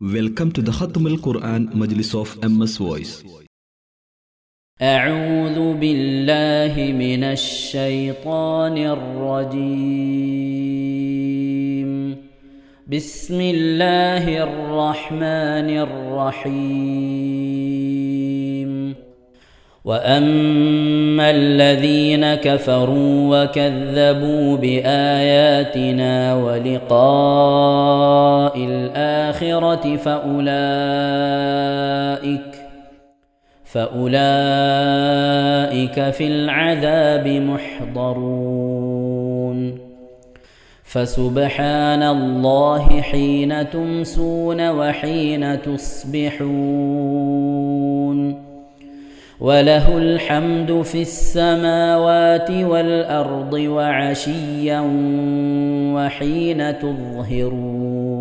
Welcome to the Khatam al-Quran Majlis of MS Voice. أعوذ بالله من الشيطان الرجيم. بسم الله الرحمن الرحيم. وأما الذين كفروا وكذبوا بآياتنا ولقاء الآخرة فأولئك في العذاب محضرون. فسبحان الله حين تمسون وحين تصبحون، وله الحمد في السماوات والأرض وعشيا وحين تظهرون.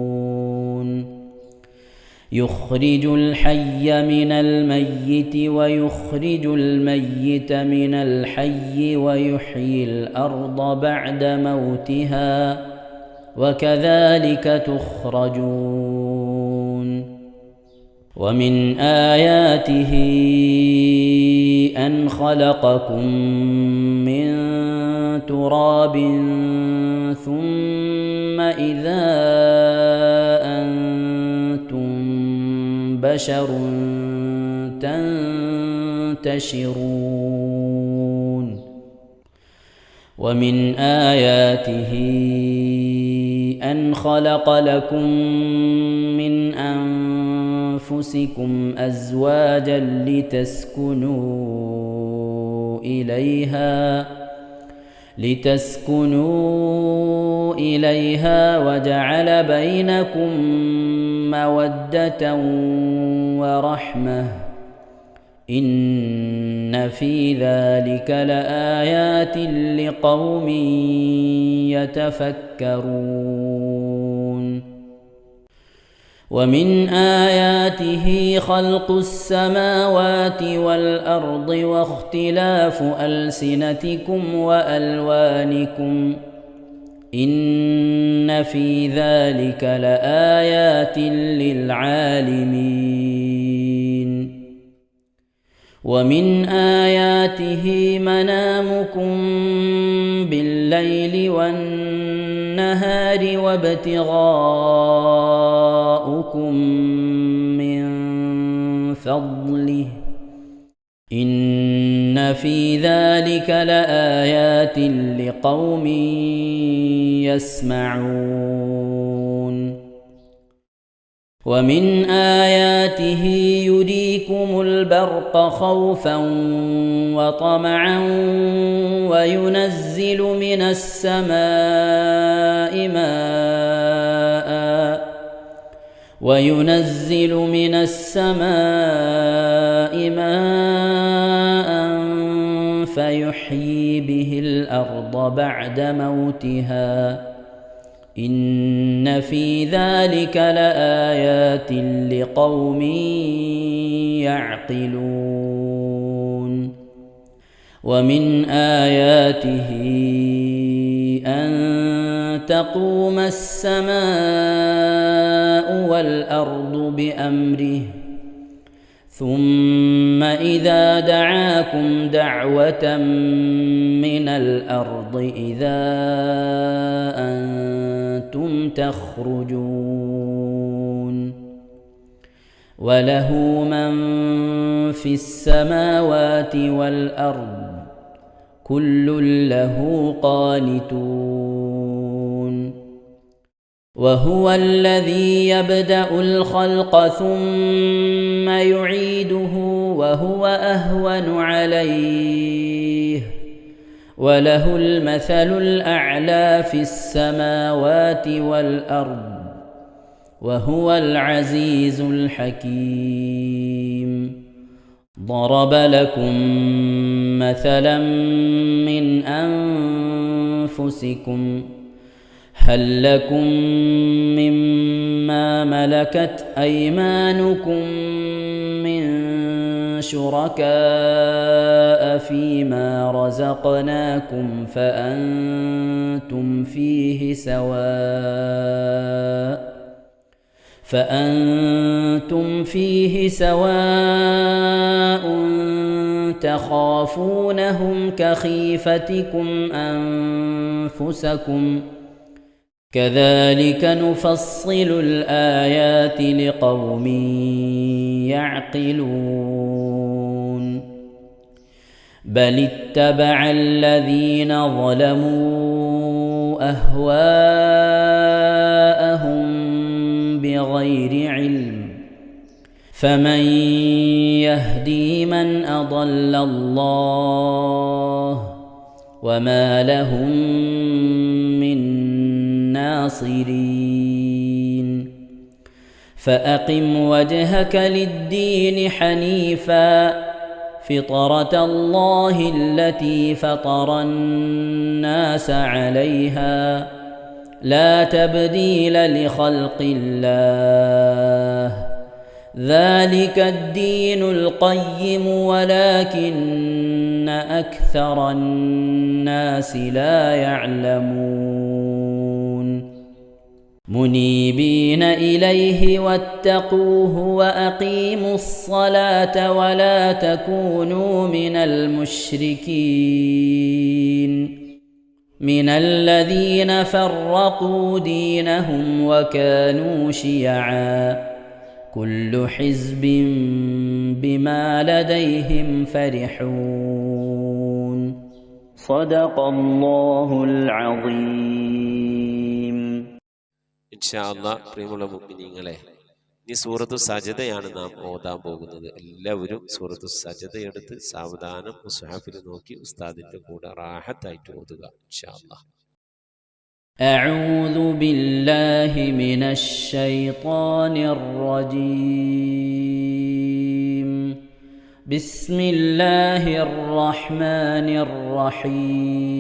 يخرج الحي من الميت ويخرج الميت من الحي ويحيي الأرض بعد موتها وكذلك تخرجون. ومن آياته أن خلقكم من تراب ثم إذا أنتم بشر تنتشرون. ومن آياته أن خلق لكم من أنفسكم أزواجا لتسكنوا إليها وجعل بينكم مودة ورحمة، إن في ذلك لآيات لقوم يتفكرون. ومن آياته خلق السماوات والأرض واختلاف ألسنتكم وألوانكم، إن في ذلك لآيات للعالمين. ومن آياته منامكم بالليل والنهار وابتغاؤكم من فضله، إن في ذلك لآيات لقوم يسمعون. ومن آياته يريكم البرق خوفا وطمعا وينزل من السماء ماء فيحيي به الأرض بعد موتها، إن في ذلك لآيات لقوم يعقلون. ومن آياته أن تقوم السماء والأرض بأمره، ثم إذا دعاكم دعوة من الأرض إذا أنتم تخرجون. وله من في السماوات والأرض كل له قانتون. وهو الذي يبدأ الخلق ثم يعيده وهو أهون عليه، وله المثل الأعلى في السماوات والأرض وهو العزيز الحكيم. ضرب لكم مثلا من أنفسكم، هل لكم مما ملكت أيمانكم من شركاء فيما رزقناكم فأنتم فيه سواء، فأنتم فيه سواء تخافونهم كخيفتكم أنفسكم كذلك نفصل الآيات لقوم يعقلون بل اتبع الذين ظلموا أهواءهم بغير علم فمن يهدي من أضل الله وما لهم من ناصرين فأقم وجهك للدين حنيفا فطرة الله التي فطر الناس عليها لا تبديل لخلق الله ذلك الدين القيم ولكن أكثر الناس لا يعلمون منيبين إليه واتقوه وأقيموا الصلاة ولا تكونوا من المشركين من الذين فرقوا دينهم وكانوا شيعا كل حزب بما لديهم فرحون صدق الله العظيم ഇൻഷാ അല്ലാഹ് പ്രിയമുള്ള മുഅ്മിനീങ്ങളെ ഈ സൂറത്തു സജദയാണ് നാം ഓതാൻ പോകുന്നത്. എല്ലാവരും സൂറത്തു സജദ എടുത്ത് സാവധാനം മുസ്ഹഫിൽ നോക്കി ഉസ്താദിന്റെ കൂടെ റാഹത്തായിട്ട് ഓതുക ഇൻഷാ അല്ലാഹ്. أعوذ بالله من الشيطان الرجيم بسم الله الرحمن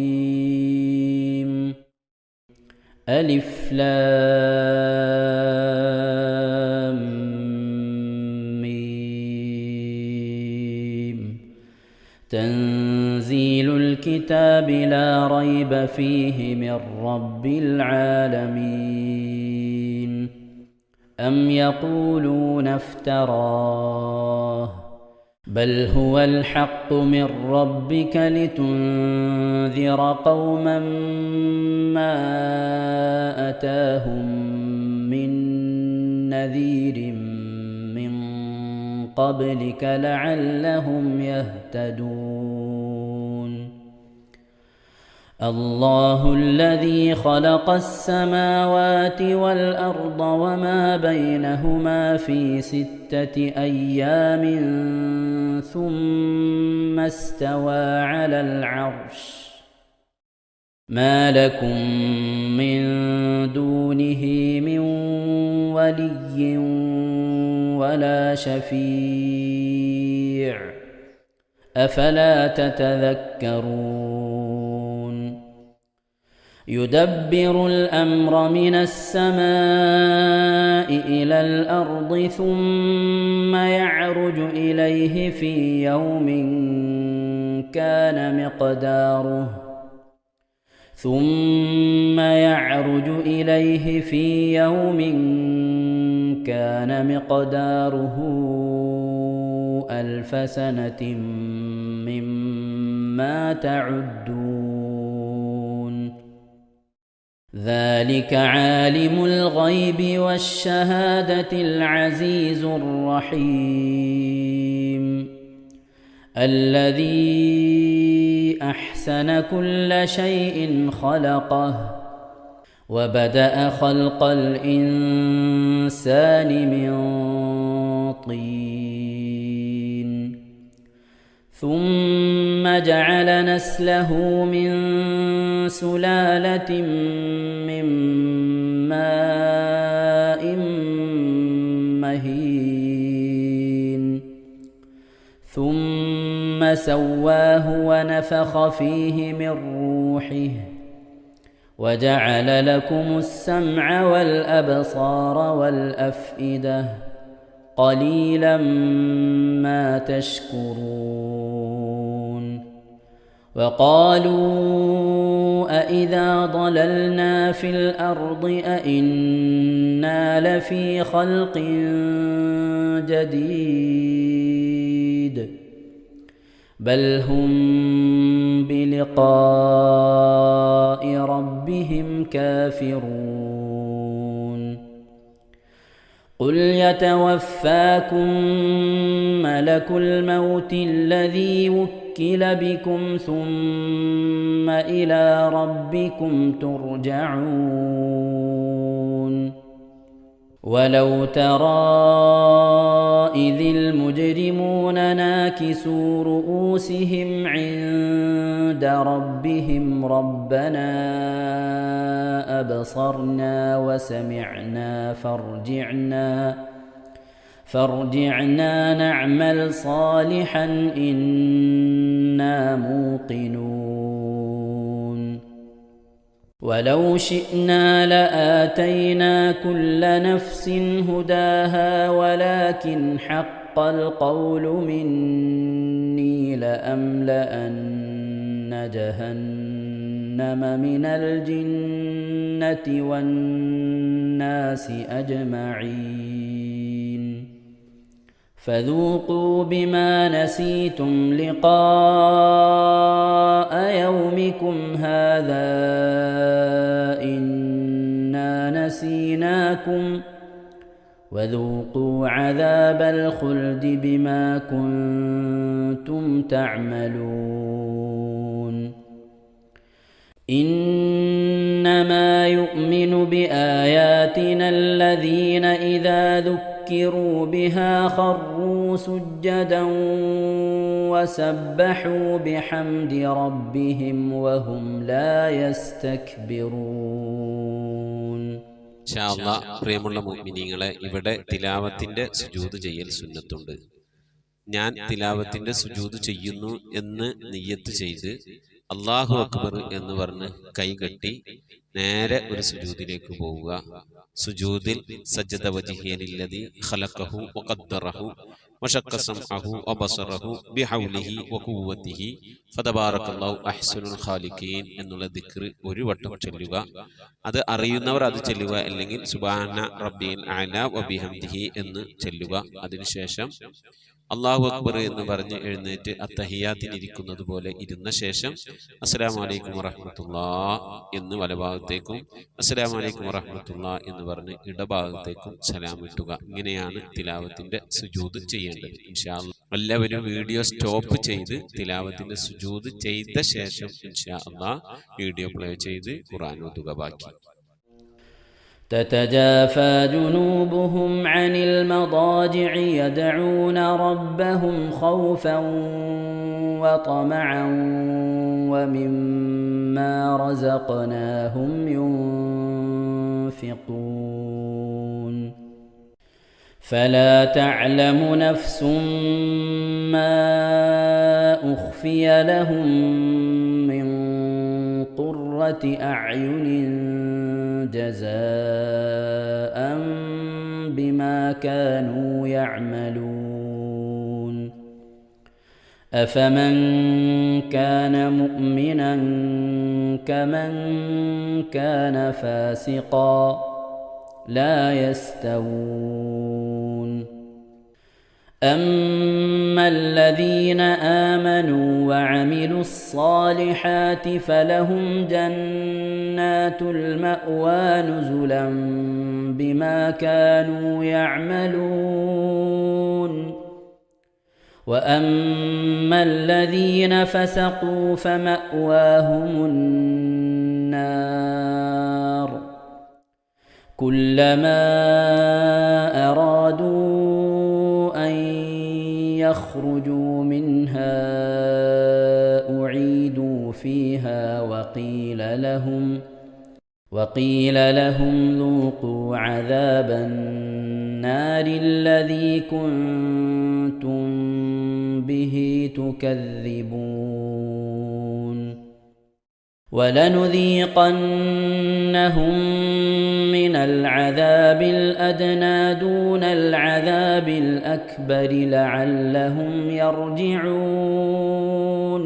الرحيم ألف لام ميم تنزيل الكتاب لا ريب فيه من رب العالمين أم يقولون افتراه بل هو الحق من ربك لتنذر قوما ما أتاهم من نذير من قبلك لعلهم يهتدون الله الذي خلق السماوات والأرض وما بينهما في 6 أيام ثم استوى على العرش ما لكم من دونه من ولي ولا شفيع أفلا تتذكرون يدبر الأمر من السماء إلى الأرض ثم يعرج إليه في يوم كان مقداره 1000 سنة مما تعدون ذلك عالم الغيب والشهادة العزيز الرحيم الذي أحسن كل شيء خلقه وبدأ خلق الإنسان من طين ثم جعل نسله من سلالة من ماء مهين ثم سواه ونفخ فيه من روحه وجعل لكم السمع والأبصار والأفئدة قليلا ما تشكرون وقالوا أإذا ضللنا في الأرض أإنا لفي خلق جديد بل هم بلقاء ربهم كافرون قل يتوفاكم ملك الموت الذي وكل بكم ثم إلى ربكم ترجعون ولو ترى إذ المجرمون ناكسوا رؤوسهم عند ربهم ربنا أبصرنا وسمعنا فارجعنا نعمل صالحا إنا موقنون ولو شئنا لآتينا كل نفس هداها ولكن حق القول مني لأملأن جهنم من الجنة والناس أجمعين فذوقوا بما نسيتم لقاء يومكم هذا إنا نسيناكم وذوقوا عذاب الخلد بما كنتم تعملون إنما يؤمن بآياتنا الذين إذا ذكروا بها خروا سجدا وسبحوا بحمد ربهم وهم لا يستكبرون. ഇൻഷാ അല്ലാഹ് പ്രിയമുള്ള മുഅ്മിനീങ്ങളെ, ഇവിടെ തിലാവത്തിന്റെ സുജൂദ് ചെയ്യൽ സുന്നത്തുണ്ട്. ഞാൻ തിലാവത്തിന്റെ സുജൂദ് ചെയ്യുന്നു എന്ന് നിയ്യത്ത് ചെയ്ത് അല്ലാഹു അക്ബർ എന്ന് പറഞ്ഞ് കൈകെട്ടി നേരെ ഒരു സുജൂദിലേക്ക് പോവുക. സുജൂദിൽ സജ്ജദ വജ്ഹിയലില്ലദി ഖലഖഹു വഖദ്ദറഹു വശഖ്ഖ സമഅഹു വബസറഹു ബിഹൗലിഹി വഖുവ്വതിഹി ഫതബാറകല്ലാഹു അഹ്സനുൽ ഖാലിഖീൻ എന്നുള്ള ദിക്ർ ഒരു വട്ടം ചൊല്ലുക. അത് അറിയുന്നവർ അത് ചൊല്ലുക, അല്ലെങ്കിൽ സുബ്ഹാന റബ്ബിൽ അഅല വബിഹംദിഹി എന്ന് ചൊല്ലുക. അതിനുശേഷം അല്ലാഹു അക്ബർ എന്ന് പറഞ്ഞ് എഴുന്നേറ്റ് അത്തഹിയാത്തിനിരിക്കുന്നത് പോലെ ഇരുന്ന ശേഷം അസ്സലാമു അലൈക്കും വറഹ്മത്തുള്ളാഹ് എന്ന് വലഭാഗത്തേക്കും അസ്സലാമു അലൈക്കും വറഹ്മത്തുള്ളാഹ് എന്ന് പറഞ്ഞ് ഇടഭാഗത്തേക്കും സലാം ഇട്ടുക. ഇങ്ങനെയാണ് തിലാവത്തിന്റെ സുജൂദ് ചെയ്യേണ്ടത്. ഇൻഷാ അല്ലാഹ് എല്ലാവരും വീഡിയോ സ്റ്റോപ്പ് ചെയ്ത് തിലാവത്തിന്റെ സുജൂദ് ചെയ്ത ശേഷം ഇൻഷാ അല്ലാഹ് വീഡിയോ പ്ലേ ചെയ്ത് ഖുർആൻ ഓതുക. ബാക്കി تتجافى جنوبهم عن المضاجع يدعون ربهم خوفا وطمعا ومما رزقناهم ينفقون فلا تعلم نفس ما أخفي لهم من قرة أعين جزاء بما كانوا يعملون أفمن كان مؤمنا كمن كان فاسقا لا يستوون أما الذين آمنوا وعملوا الصالحات فلهم جنات المأوى نزلا بما كانوا يعملون وأما الذين فسقوا فمأواهم النار كلما أرادوا أن يخرجوا منها أعيدوا فيها وقيل لهم ذوقوا عذاب النار الذي كنتم به تكذبون ولنذيقنهم من العذاب الأدنى دون العذاب الأكبر لعلهم يرجعون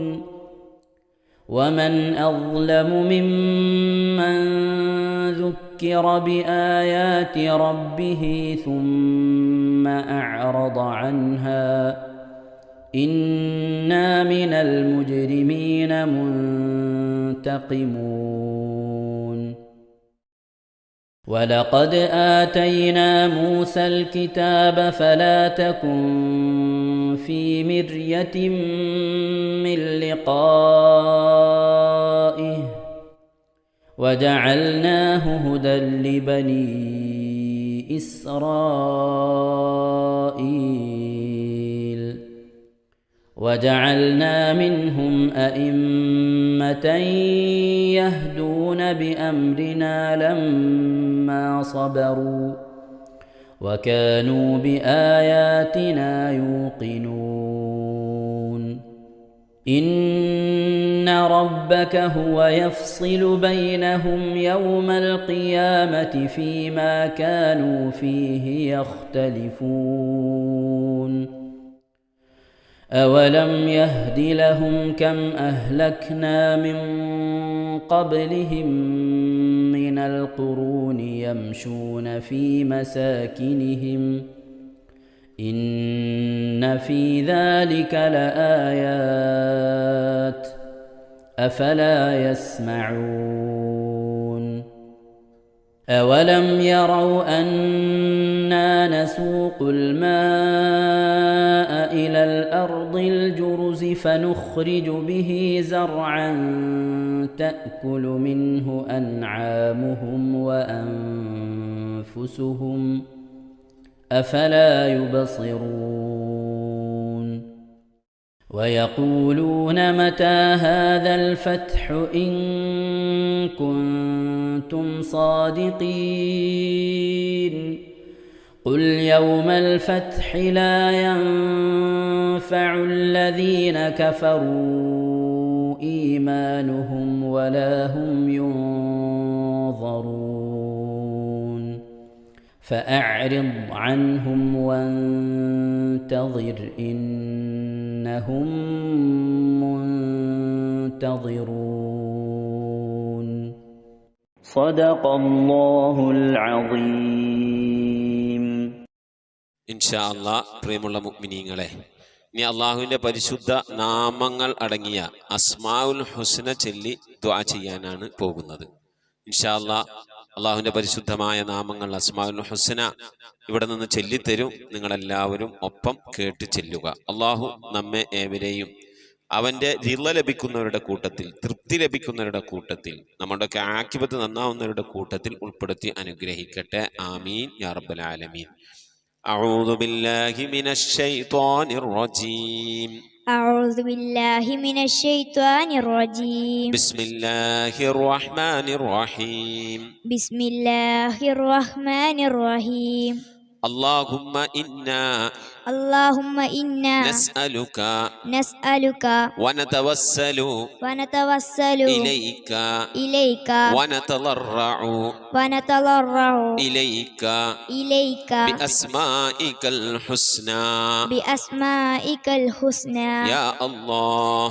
ومن أظلم ممن ذكر بآيات ربه ثم أعرض عنها إنا من المجرمين منتقمون ولقد آتينا موسى الكتاب فلا تكن في مرية من لقائه وجعلناه هدى لبني إسرائيل وجعلنا منهم أئمة يهدون بأمرنا لما صبروا وكانوا بآياتنا يوقنون إن ربك هو يفصل بينهم يوم القيامة فيما كانوا فيه يختلفون أولم يهد لهم كم أهلكنا من قبلهم من القرون يمشون في مساكنهم إن في ذلك لآيات أفلا يسمعون أولم يروا أنا نسوق الماء إلى الأرض الجرز فنخرج به زرعا تأكل منه أنعامهم وأنفسهم أفلا يبصرون ويقولون متى هذا الفتح إن كنتم صادقين قل يوم الفتح لا ينفع الذين كفروا إيمانهم ولا هم ينظرون فأعرض عنهم وانتظر إنهم منتظرون صدق الله العظيم. ഇൻഷാ അല്ലാഹ് പ്രിയമുള്ള മുഅ്മിനീങ്ങളെ, ഇനി അള്ളാഹുവിൻ്റെ പരിശുദ്ധ നാമങ്ങൾ അടങ്ങിയ അസ്മാഉൽ ഹുസ്ന ചൊല്ലി ദുആ ചെയ്യാനാണ് പോകുന്നത്. ഇൻഷാ അല്ലാഹ് അള്ളാഹുവിൻ്റെ പരിശുദ്ധമായ നാമങ്ങൾ അസ്മാഉൽ ഹുസ്ന ഇവിടെ നിന്ന് ചൊല്ലിത്തരും. നിങ്ങളെല്ലാവരും ഒപ്പം കേട്ട് ചെല്ലുക. അള്ളാഹു നമ്മെ ഏവരെയും അവൻ്റെ റിള ലഭിക്കുന്നവരുടെ കൂട്ടത്തിൽ, തൃപ്തി ലഭിക്കുന്നവരുടെ കൂട്ടത്തിൽ, നമ്മുടെയൊക്കെ ആഖിബത്ത് നന്നാവുന്നവരുടെ കൂട്ടത്തിൽ ഉൾപ്പെടുത്തി അനുഗ്രഹിക്കട്ടെ. ആമീൻ യാ റബ്ബൽ ആലമീൻ. أعوذ بالله من الشيطان الرجيم. أعوذ بالله من الشيطان الرجيم. بسم الله الرحمن الرحيم. بسم الله الرحمن الرحيم. اللهم إنا نسألك ونتوسل إليك ونتضرع إليك بأسمائك الحسنى يا الله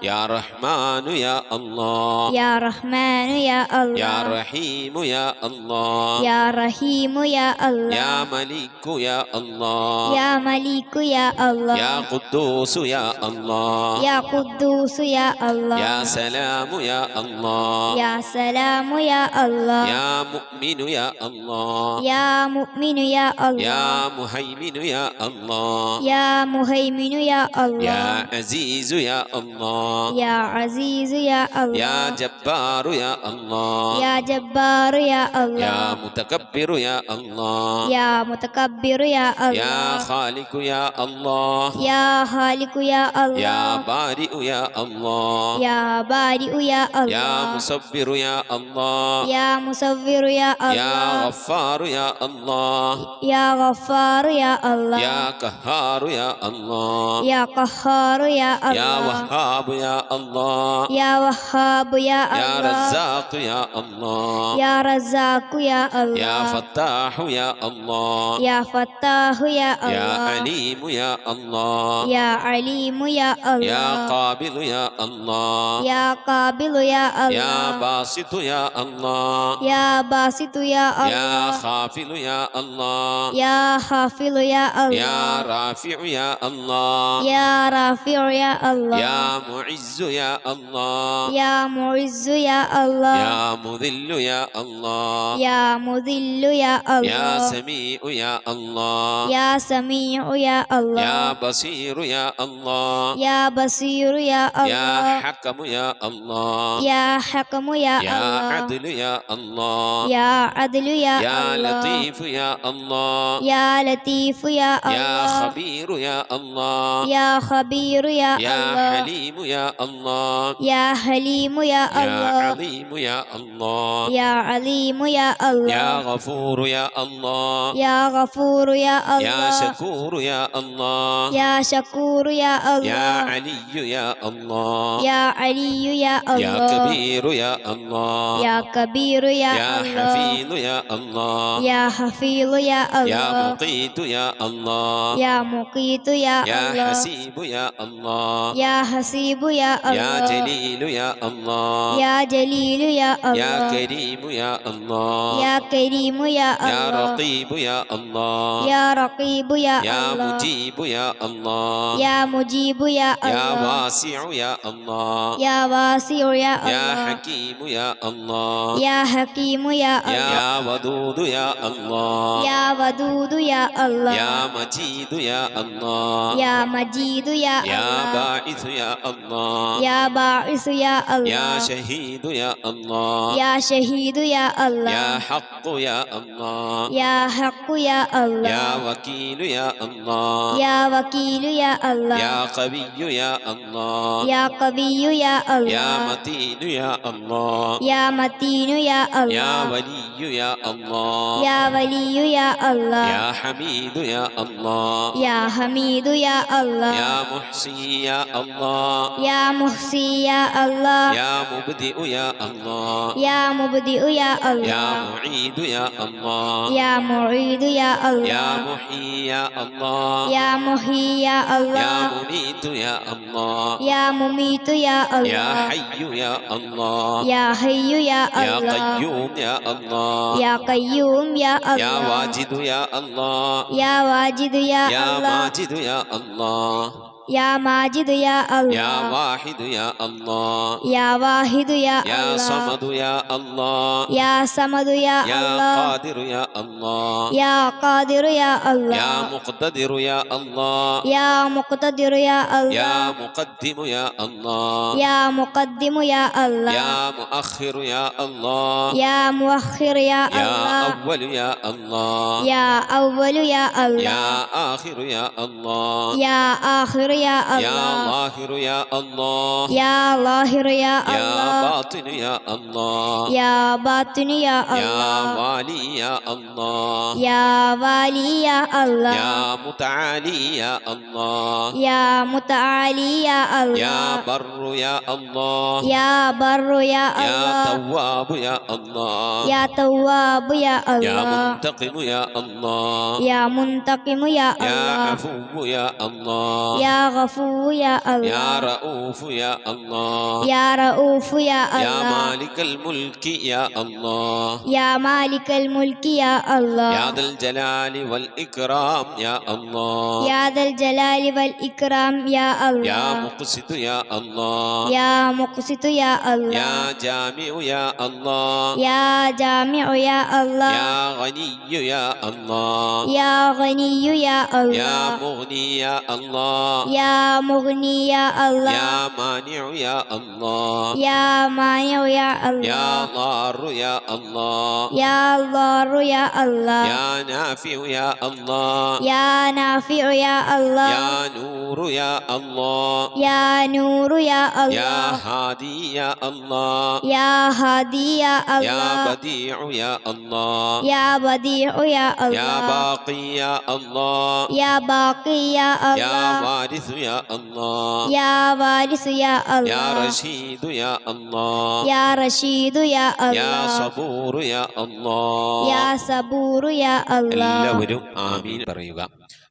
يا رحمن يا الله يا رحمن يا الله يا رحيم يا الله يا رحيم يا الله يا ملك يا الله يا ملك يا الله يا قدوس يا الله يا قدوس يا الله يا سلام يا الله يا سلام يا الله يا مؤمن يا الله يا مؤمن يا الله يا مهيمن يا الله يا مهيمن يا الله يا عزيز يا الله يا عزيز يا الله يا جبار يا الله يا جبار يا الله يا متكبر يا الله يا متكبر يا الله يا خالق يا الله يا خالق يا الله يا بارئ يا الله يا بارئ يا الله يا مصور يا الله يا مصور يا الله يا غفار يا الله يا غفار يا الله يا قهار يا الله يا قهار يا الله يا وهاب يا الله يا وهاب يا الله يا رزاق يا الله يا رزاق يا الله يا فتاح يا الله يا فتاح يا يا يا الله عليم يا الله يا عليم يا يا الله قابل يا الله يا قابل يا يا الله باسط يا الله يا باسط يا يا الله خافل يا الله يا حافظ يا يا الله رافع يا الله يا رافع يا الله يا معز يا الله يا معز يا الله يا مذل يا الله يا مذل يا يا الله سميع يا الله يا سميع يا الله يا بصير يا الله يا بصير يا يا الله حكم يا الله يا حكم يا يا الله عدل يا الله يا عدل يا يا الله لطيف يا الله يا لطيف يا يا الله خبير يا الله يا خبير يا يا الله حليم يا الله يا حليم يا يا الله عظيم يا الله يا عليم يا يا الله غفور يا الله يا غفور يا يا الله شكور يا الله يا شكور يا يا الله علي يا الله يا علي يا يا الله كبير يا الله يا كبير يا يا الله حفيظ يا الله يا حفيظ يا يا الله مقيت يا الله يا مقيت يا يا الله حسيب يا الله يا حسيب يا يا الله جليل يا الله يا جليل يا يا الله كريم يا الله يا كريم يا يا الله رقيب يا الله يا رقيب يا يا الله مجيب يا الله يا مجيب يا يا الله واسع يا الله يا واسع يا يا الله حكيم يا الله يا حكيم يا الله يا ودود يا الله يا ودود يا الله يا مجيد يا الله يا مجيد يا يا الله باعث يا الله يا باعث يا يا الله شهيد يا الله يا شهيد يا الله يا حق يا الله يا حق يا الله يا وكيل يا الله يا وكيل يا الله يا قوي يا الله يا قوي يا يا الله متين يا الله يا متين يا يا الله ولي يا الله يا ولي يا الله يا حميد يا الله يا حميد يا الله يا محصي يا الله يا محصي يا الله يا مبدئ يا الله يا مبدئ يا يا الله معيد يا الله يا معيد يا يا الله محيي يا الله يا محيي يا يا الله مميت يا الله يا مميت يا يا الله حي يا الله يا حي يا يا الله قيوم يا الله يا قيوم يا يا الله واجد يا الله يا واجد يا يا الله ماجد يا الله يا ماجد يا يا الله واحد يا الله يا واحد يا يا الله صمد يا الله يا صمد يا يا الله قادر يا الله يا قادر يا يا الله مقتدر يا الله يا مقتدر يا يا الله مقدم يا الله يا مقدم يا الله يا مؤخر يا الله يا مؤخر يا يا الله أول يا الله يا أول يا الله يا آخر يا الله يا آخر يا يا الله ظاهر يا الله يا ظاهر يا يا الله باطن يا الله يا باطن يا يا الله والي يا الله يا والي يا الله يا متعالي يا الله يا متعالي يا يا الله بر يا الله يا بر يا يا الله تواب يا الله يا تواب يا يا الله منتقم يا الله يا منتقم يا يا الله عفو يا الله يا غفور يا يا الله رؤوف يا الله يا رؤوف يا يا الله مالك الملك يا الله يا مالك الملك يا الله يا ذا الجلال والإكرام يا الله يا ذا الجلال والإكرام يا يا الله مقسط يا الله يا مقسط يا الله يا جامع يا الله يا جامع يا الله يا غني يا الله يا غني يا يا الله مغني يا الله يا مغني يا الله يا مانع يا الله يا مانع يا يا الله ضار يا الله يا ضار يا الله يا نافع يا الله يا نافع يا الله يا نور يا الله يا نور يا يا الله هادي يا الله يا هادي يا يا الله بديع يا الله يا بديع يا يا الله باقي يا الله يا باقي يا يا الله وارث يا الله يا وارث يا يا الله رشيد يا الله يا رشيد يا يا الله صبور يا الله يا صبور يا الله എല്ലാവരും ആമീൻ പറയുക.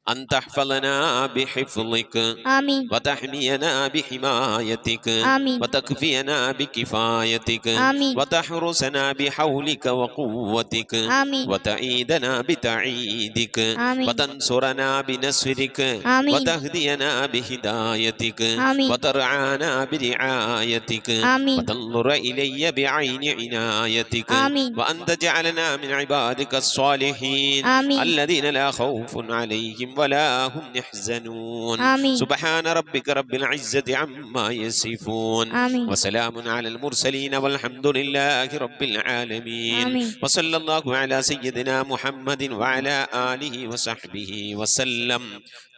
أن تحفظنا بحفظك آمين وتحمينا بحمايتك آمين وتكفينا بكفايتك آمين وتحرسنا بحولك وقوتك آمين وتعيدنا بتعيدك آمين وتنصرنا بنصرك آمين وتهدينا بهدايتك آمين وترعانا برعايتك آمين وتنظر إلي بعين عنايتك آمين وأن تجعلنا من عبادك الصالحين آمين الذين لا خوف عليهم ولا هم يحزنون آمين سبحان ربك رب العزة عما يصفون آمين وسلام على المرسلين والحمد لله رب العالمين آمين وصلى الله على سيدنا محمد وعلى آله وصحبه وسلم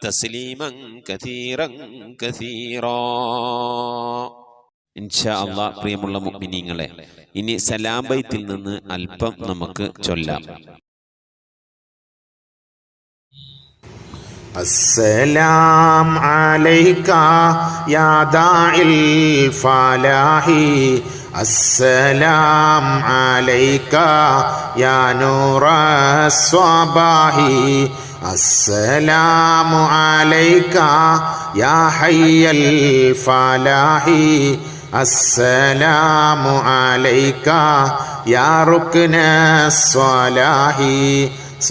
تسليما كثيرا كثيرا ഇൻഷാ അല്ലാഹ്. പ്രിയമുള്ള മുഅ്മിനീങ്ങളെ, ഇനി സലാം ബൈത്തിൽ നിന്ന് അല്പം നമുക്ക് ചൊല്ലാം. السلام عليك يا داعي الفلاح السلام عليك يا نور الصباح السلام عليك يا حي الفلاح السلام عليك يا ركن الصلاح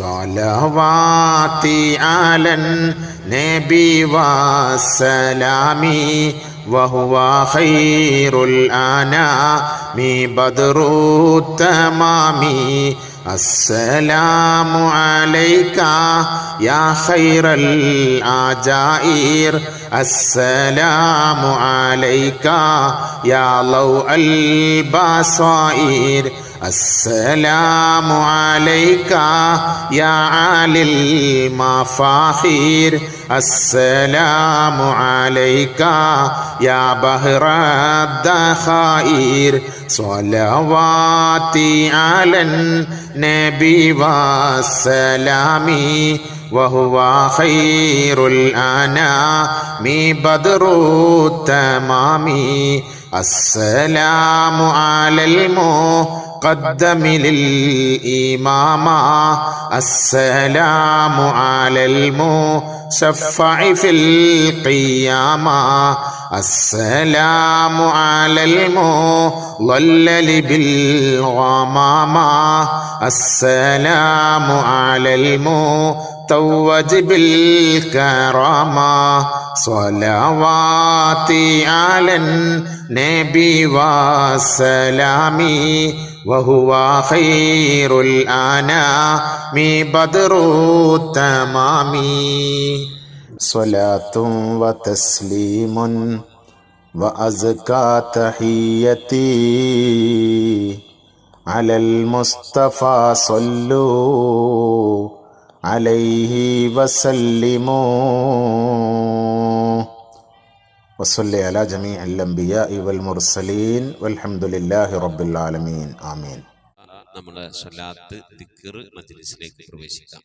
صلواتي على النبي والسلام وهو خير الأنام بدر التمام السلام عليك يا خير الأجائر السلام عليك يا ضوء البصائر السلام عليك يا عالي المفاخير السلام عليك يا بحر الذخائر صلواتي على النبي والسلام وهو خير الأنام بدر التمام السلام على المقدم للإمامة السلام على المشفع في القيامة السلام على المضلل بالغمامة السلام على المتوج بالكرامة صلواتي على النبي والسلام وهو خير الأنام بدر التمام صلاة وتسليم وأزكى تحيتي على المصطفى صلوا عليه وسلموا وصلي على جميع الأنبياء والمرسلين والحمد لله رب العالمين آمين. നമ്മുടെ സ്വലാത്ത് ദിക്ർ മജ്ലിസിലേക്ക് പ്രവേശിക്കാം.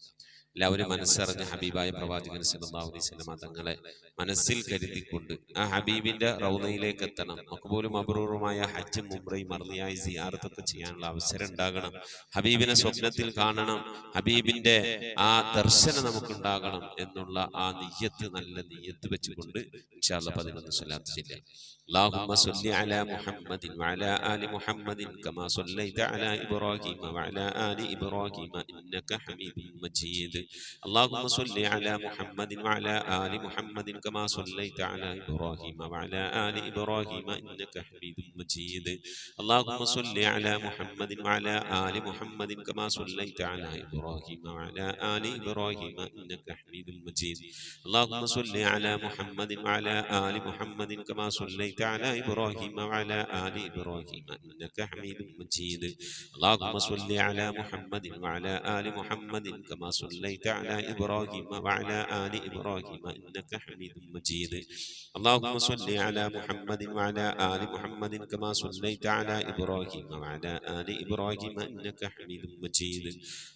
എല്ലാവരും മനസ്സറിഞ്ഞ് ഹബീബായ പ്രവാചകൻ സല്ലല്ലാഹു അലൈഹി വസല്ലം തങ്ങളെ മനസ്സിൽ കരുതിക്കൊണ്ട് ആ ഹബീബിന്റെ റൗദയിലേക്ക് എത്തണം. മഖ്ബൂലും മബ്റൂറുമായ ഹജ്ജും ഉംറയും മർദിയായി സിയാറത്തൊക്കെ ചെയ്യാനുള്ള അവസരം ഉണ്ടാകണം. ഹബീബിനെ സ്വപ്നത്തിൽ കാണണം. ഹബീബിന്റെ ആ ദർശനം നമുക്കുണ്ടാകണം എന്നുള്ള ആ നിയ്യത്ത്, നല്ല നിയ്യത്ത് വെച്ചുകൊണ്ട് ഇൻഷാ അല്ലാഹ് 11 സ്വലാത്ത് ചൊല്ലാം. اللهم صل على محمد وعلى آل محمد كما صليت على إبراهيم وعلى آل إبراهيم إنك حميد مجيد. اللهم صل على محمد وعلى آل محمد كما صليت على إبراهيم وعلى آل إبراهيم إنك حميد مجيد. اللهم صل على محمد وعلى آل محمد كما صليت على إبراهيم وعلى آل إبراهيم إنك حميد مجيد. اللهم صل على محمد وعلى آل محمد كما صليت على إبراهيم وعلى آل إبراهيم إنك حميد مجيد. اللهم صل على محمد وعلى آل محمد كما صليت على إبراهيم وعلى آل إبراهيم إنك حميد مجيد. اللهم صل على محمد وعلى آل محمد كما صليت على إبراهيم وعلى آل إبراهيم إنك حميد مجيد.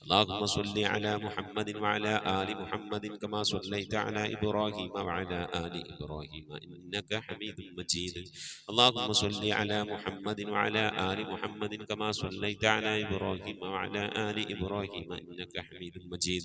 اللهم صل على محمد وعلى آل محمد كما صليت على إبراهيم وعلى آل إبراهيم إنك حميد مجيد. اللهم صل على محمد وعلى آل محمد كما صليت على إبراهيم وعلى آل إبراهيم إنك حميد مجيد.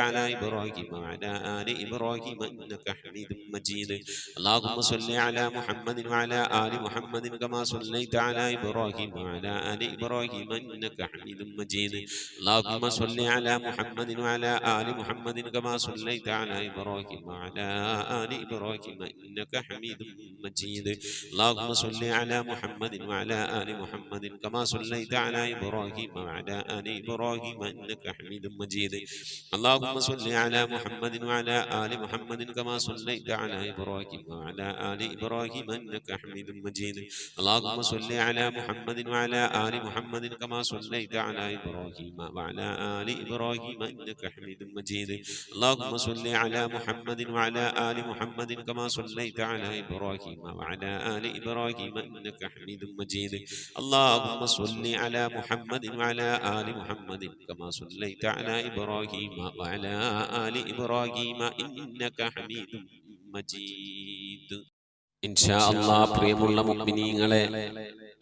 على إبراهيم وعلى آل إبراهيم إنك حميد مجيد اللهم صل على محمد وعلى آل محمد كما صليت على إبراهيم وعلى آل إبراهيم إنك حميد مجيد اللهم صل على محمد وعلى آل محمد كما صليت على إبراهيم وعلى آل إبراهيم إنك حميد مجيد اللهم صل على محمد وعلى آل محمد كما صليت على إبراهيم وعلى آل إبراهيم إنك حميد مجيد اللهم صل على محمد وعلى آل محمد كما صليت على إبراهيم وعلى آل إبراهيم إنك حميد مجيد اللهم صل على محمد وعلى آل محمد كما صليت على إبراهيم وعلى آل إبراهيم إنك حميد مجيد اللهم صل على محمد وعلى آل محمد كما صليت على إبراهيم وعلى آل إبراهيم إنك حميد مجيد اللهم صل على محمد وعلى آل محمد كما صليت على إبراهيم وعلى آل إبراهيم إنك حميد مجيد إن شاء الله പ്രിയമുള്ള മുഅ്മിനീങ്ങളെ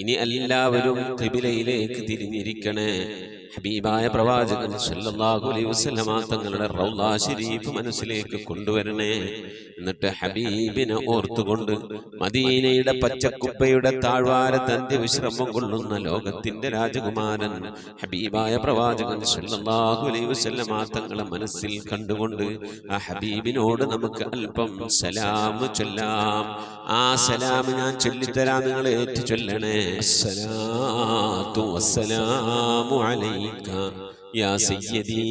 ഇനി എല്ലാവരും ഖിബിലയിലേക്ക് തിരിഞ്ഞിരിക്കണേ ഹബീബായ പ്രവാചകൻ സല്ലല്ലാഹു അലൈഹി വസല്ലമ തങ്ങളുടെ റൗള ശരീഫ് മനസ്സിലേക്ക് കൊണ്ടുവരണേ എന്നിട്ട് ഹബീബിനെ ഓർത്തുകൊണ്ട് മദീനയുടെ പച്ചക്കുപ്പയുടെ താഴ്വാരത്ത് അന്ത്യവിശ്രമം കൊള്ളുന്ന ലോകത്തിന്റെ രാജകുമാരൻ ഹബീബായ പ്രവാചകൻ സല്ലല്ലാഹു അലൈഹി വസല്ലമ തങ്ങളെ മനസ്സിൽ കണ്ടുകൊണ്ട് ആ ഹബീബിനോട് നമുക്ക് അല്പം സലാം ചൊല്ലാം ആ സലാം ഞാൻ ചൊല്ലിത്തരാം നിങ്ങൾ ഏറ്റു ചൊല്ലണേ അസ്സലാത്തു വസ്സലാമു അലൈക യാ സയ്യിദി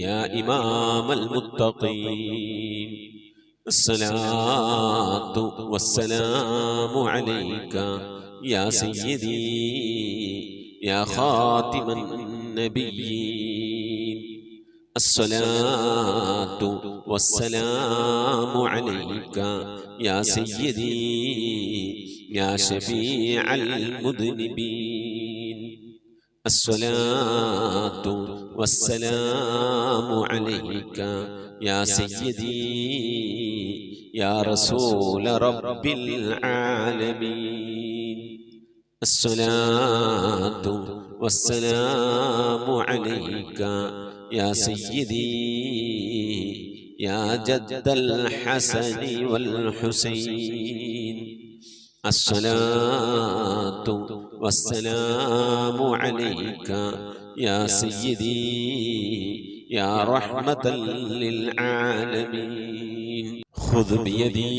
യാ ഇമാമൽ മുത്തഖീൻ അസ്സലാത്തു വസ്സലാമു അലൈക യാ സയ്യിദി യാ ഖാതിമൻ നബിയ്യീൻ الصلاة والسلام عليك يا سيدي يا شفيع المذنبين الصلاة والسلام عليك يا سيدي يا رسول رب العالمين الصلاة والسلام عليك يا سيدي يا جد الحسن والحسين الصلاة والسلام عليك يا سيدي يا رحمة للعالمين خذ بيدي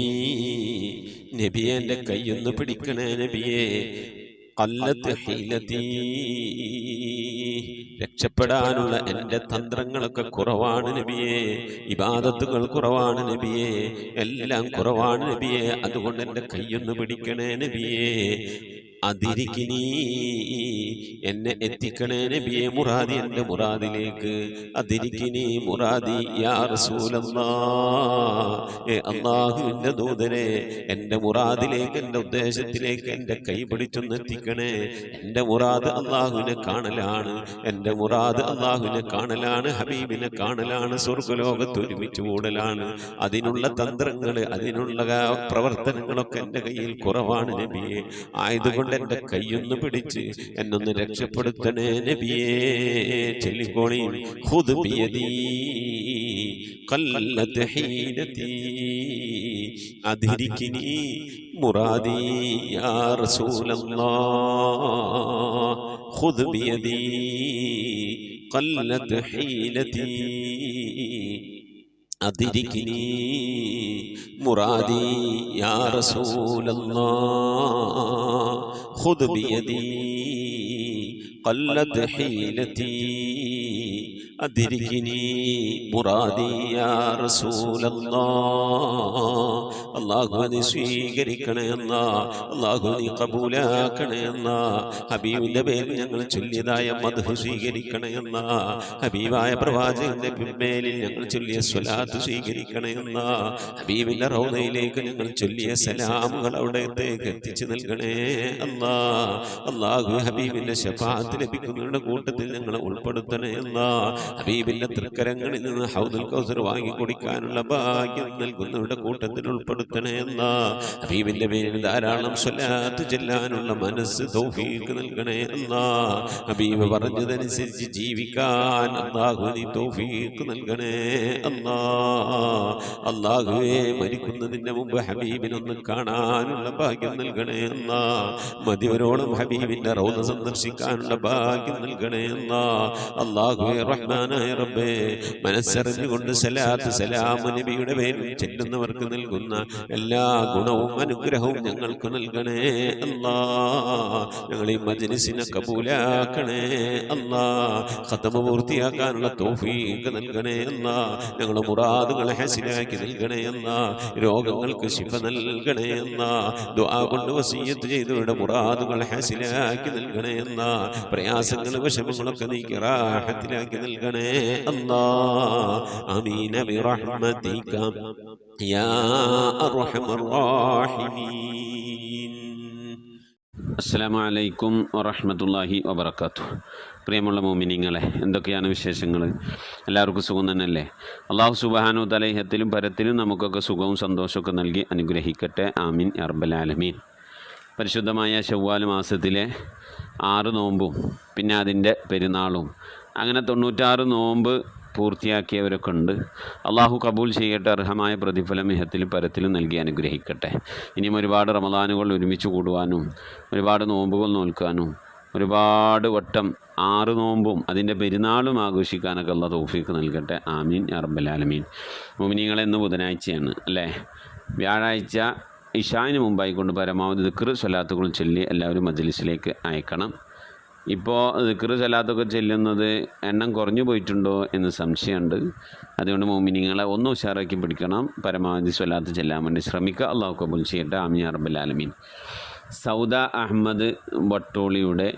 نبيه لك ينبركنا نبيه قلت حيلتي രക്ഷപ്പെടാനുള്ള എൻ്റെ തന്ത്രങ്ങളൊക്കെ കുറവാണ് നബിയേ ഇബാദത്തുകൾ കുറവാണ് നബിയേ എല്ലാം കുറവാണ് നബിയേ അതുകൊണ്ട് എൻ്റെ കൈയൊന്ന് പിടിക്കണേ നബിയേ അതിരിക്കിനി എന്നെ എത്തിക്കണേ നബിയെ മുറാദി എൻ്റെ മുറാദിലേക്ക് അതിരിക്കിനി മുറാദി യാ റസൂലല്ലാഹ് അല്ലാഹുവിൻ്റെ ദൂതനെ എൻ്റെ മുറാദിലേക്ക് എൻ്റെ ഉദ്ദേശത്തിലേക്ക് എൻ്റെ കൈ പിടിച്ചൊന്ന് എത്തിക്കണേ എൻ്റെ മുറാദ് അല്ലാഹുവിനെ കാണലാണ് എൻ്റെ മുറാദ് അല്ലാഹുവിനെ കാണലാണ് ഹബീബിനെ കാണലാണ് സ്വർഗ്ഗലോകത്ത് ഒരുമിച്ച് കൂടലാണ് അതിനുള്ള തന്ത്രങ്ങൾ അതിനുള്ള പ്രവർത്തനങ്ങളൊക്കെ എൻ്റെ കയ്യിൽ കുറവാണ് നബിയെ ആയതുകൊണ്ട് എൻ്റെ കൈയൊന്ന് പിടിച്ച് എന്നൊന്ന് രക്ഷപ്പെടുത്തണേ നബിയേ ചൊല്ലിക്കോണി ഖുദ് ബിയദി ഖല്ലത് ഹീനതി അദ്രികിനി മുറാദി യാ റസൂലല്ലാഹ് ഖുദ് ബിയദി ഖല്ലത് ഹീനതി أدركني مرادي يا رسول الله خذ بيدي قلت حيلتي أدركني مرادي يا رسول الله അള്ളാഹുവിനെ സ്വീകരിക്കണേ അള്ളാഹുവിനെ കബൂലാക്കണേ ഹബീബിന്റെ പേരിൽ ഞങ്ങൾ ചൊല്ലിയതായ മദ്ഹ് സ്വീകരിക്കണേ ഹബീബായ പ്രവാചകന്റെ മേലിൽ ഞങ്ങൾ ചൊല്ലിയ സ്വലാത്ത് സ്വീകരിക്കണേ ഹബീബിന്റെ റൗദയിലേക്ക് ഞങ്ങൾ ചൊല്ലിയ സലാമുകൾ അവിടത്തേക്ക് എത്തിച്ചു നൽകണേ അള്ളാഹു ഹബീബിന്റെ ശഫാഅത്ത് ലഭിക്കുന്നവരുടെ കൂട്ടത്തിൽ ഞങ്ങളെ ഉൾപ്പെടുത്തണേ ഹബീബിന്റെ തൃക്കരങ്ങളിൽ നിന്ന് ഹൗദുൽ കൗസർ വാങ്ങി കുടിക്കാനുള്ള ഭാഗ്യം നൽകുന്നവരുടെ കൂട്ടത്തിൽ ഉൾപ്പെടുത്തണേ അല്ലാ. ഹബീബിന്റെ പേരിൽ ധാരാളം സ്വലാത്ത് ചെല്ലാനുള്ള മനസ്സ് തൗഫീഖ് നൽകണേ അല്ലാ. ഹബീബ് പറഞ്ഞതനുസരിച്ച് ജീവിക്കാൻ അല്ലാഹു നീ തൗഫീഖ് നൽകണേ അല്ലാ. അല്ലാഹുവേ, മരിക്കുന്നതിന്റെ മുമ്പ് ഹബീബിനൊന്ന് കാണാനുള്ള ഭാഗ്യം നൽകണേ അല്ലാ. മതിവരോളം ഹബീബിന്റെ റൗദ സന്ദർശിക്കാനുള്ള ഭാഗ്യം നൽകണേ അല്ലാ. അല്ലാഹുവേ റഹ്മാനായ റബ്ബേ, മനസ്സറിഞ്ഞുകൊണ്ട് സലാത്ത് സലാം നബിയുടെ പേരിൽ ചെല്ലുന്നവർക്ക് നൽകുന്ന എല്ലാ ഗുണവും അനുഗ്രഹവും ഞങ്ങൾക്ക് നൽകണേ അല്ലാ. ഞങ്ങൾ ഈ മജ്‌ലിസിനെ കബൂലാക്കണേ അല്ലാ. ഖതമ പൂർത്തിയാക്കാനുള്ള തൗഫീഖ് നൽകണേ അല്ലാ. ഞങ്ങളുടെ മുറാദുകളെ ഹസിലാക്കി നൽകണേ അല്ലാ. രോഗങ്ങൾക്ക് ശിഫ നൽകണേ അല്ലാ. ദുആ കൊണ്ട് വസിയ്യത്ത് ചെയ്തവരുടെ മുറാദുകൾ ഹസിലാക്കി നൽകണേ അല്ലാ. പ്രയാസങ്ങൾ വിഷമങ്ങളൊക്കെ നീക്കി റാഹത്തിലാക്കി നൽകണേ അല്ലാ. ആമീൻ ബിറഹ്മതിക യാ അർഹമർ റഹീമീൻ. അസ്സലാമു അലൈക്കും വറഹ്മത്തുള്ളാഹി വബറകാതുഹു. പ്രിയമുള്ള മോമിനിങ്ങളെ, എന്തൊക്കെയാണ് വിശേഷങ്ങൾ? എല്ലാവർക്കും സുഖം തന്നെയല്ലേ? അല്ലാഹു സുബ്ഹാനഹു തആല ഇഹത്തിലും പരത്തിലും നമുക്കൊക്കെ സുഖവും സന്തോഷമൊക്കെ നൽകി അനുഗ്രഹിക്കട്ടെ. ആമീൻ യാ റബ്ബൽ ആലമീൻ. പരിശുദ്ധമായ ശവ്വാൽ മാസത്തിലെ 6 നോമ്പും പിന്നെ അതിൻ്റെ പെരുന്നാളും അങ്ങനെ 96 നോമ്പ് പൂർത്തിയാക്കിയവരൊക്കെ ഉണ്ട്. അള്ളാഹു കബൂൽ ചെയ്യട്ടെ. അർഹമായ പ്രതിഫലം ഇഹത്തിലും പരത്തിലും നൽകി അനുഗ്രഹിക്കട്ടെ. ഇനിയും ഒരുപാട് റമദാനുകൾ ഒരുമിച്ച് കൂടുവാനും ഒരുപാട് നോമ്പുകൾ നോൽക്കാനും ഒരുപാട് വട്ടം 6 നോമ്പും അതിൻ്റെ പെരുന്നാളും ആഘോഷിക്കാനൊക്കെ അല്ലാഹു തൗഫീഖ് നൽകട്ടെ. ആമീൻ യാ റബ്ബൽ ആലമീൻ. മുഅ്മിനീങ്ങളെ, ഇന്ന് ബുധനാഴ്ചയാണ് അല്ലേ? വ്യാഴാഴ്ച ഇശാന് മുമ്പായിക്കൊണ്ട് പരമാവധി ദിക്റ് സ്വലാത്തുകൾ ചൊല്ലി എല്ലാവരും മജ്‌ലിസിലേക്ക് അയക്കണം. ഇപ്പോൾ ദിക്റ് സ്വലാത്തൊക്കെ ചെല്ലുന്നത് എണ്ണം കുറഞ്ഞു പോയിട്ടുണ്ടോ എന്ന് സംശയമുണ്ട്. അതുകൊണ്ട് മുഅ്മിനീങ്ങളെ ഒന്ന് ഉഷാറാക്കി പിടിക്കണം. പരമാവധി സ്വലാത്ത് ചെല്ലാൻ വേണ്ടി ശ്രമിക്കുക. അല്ലാഹു കബൂൽ ചെയ്യട്ടെ. ആമീൻ യാ റബ്ബൽ ആലമീൻ. സൗദ അഹമ്മദ് വട്ടോളിയുടെ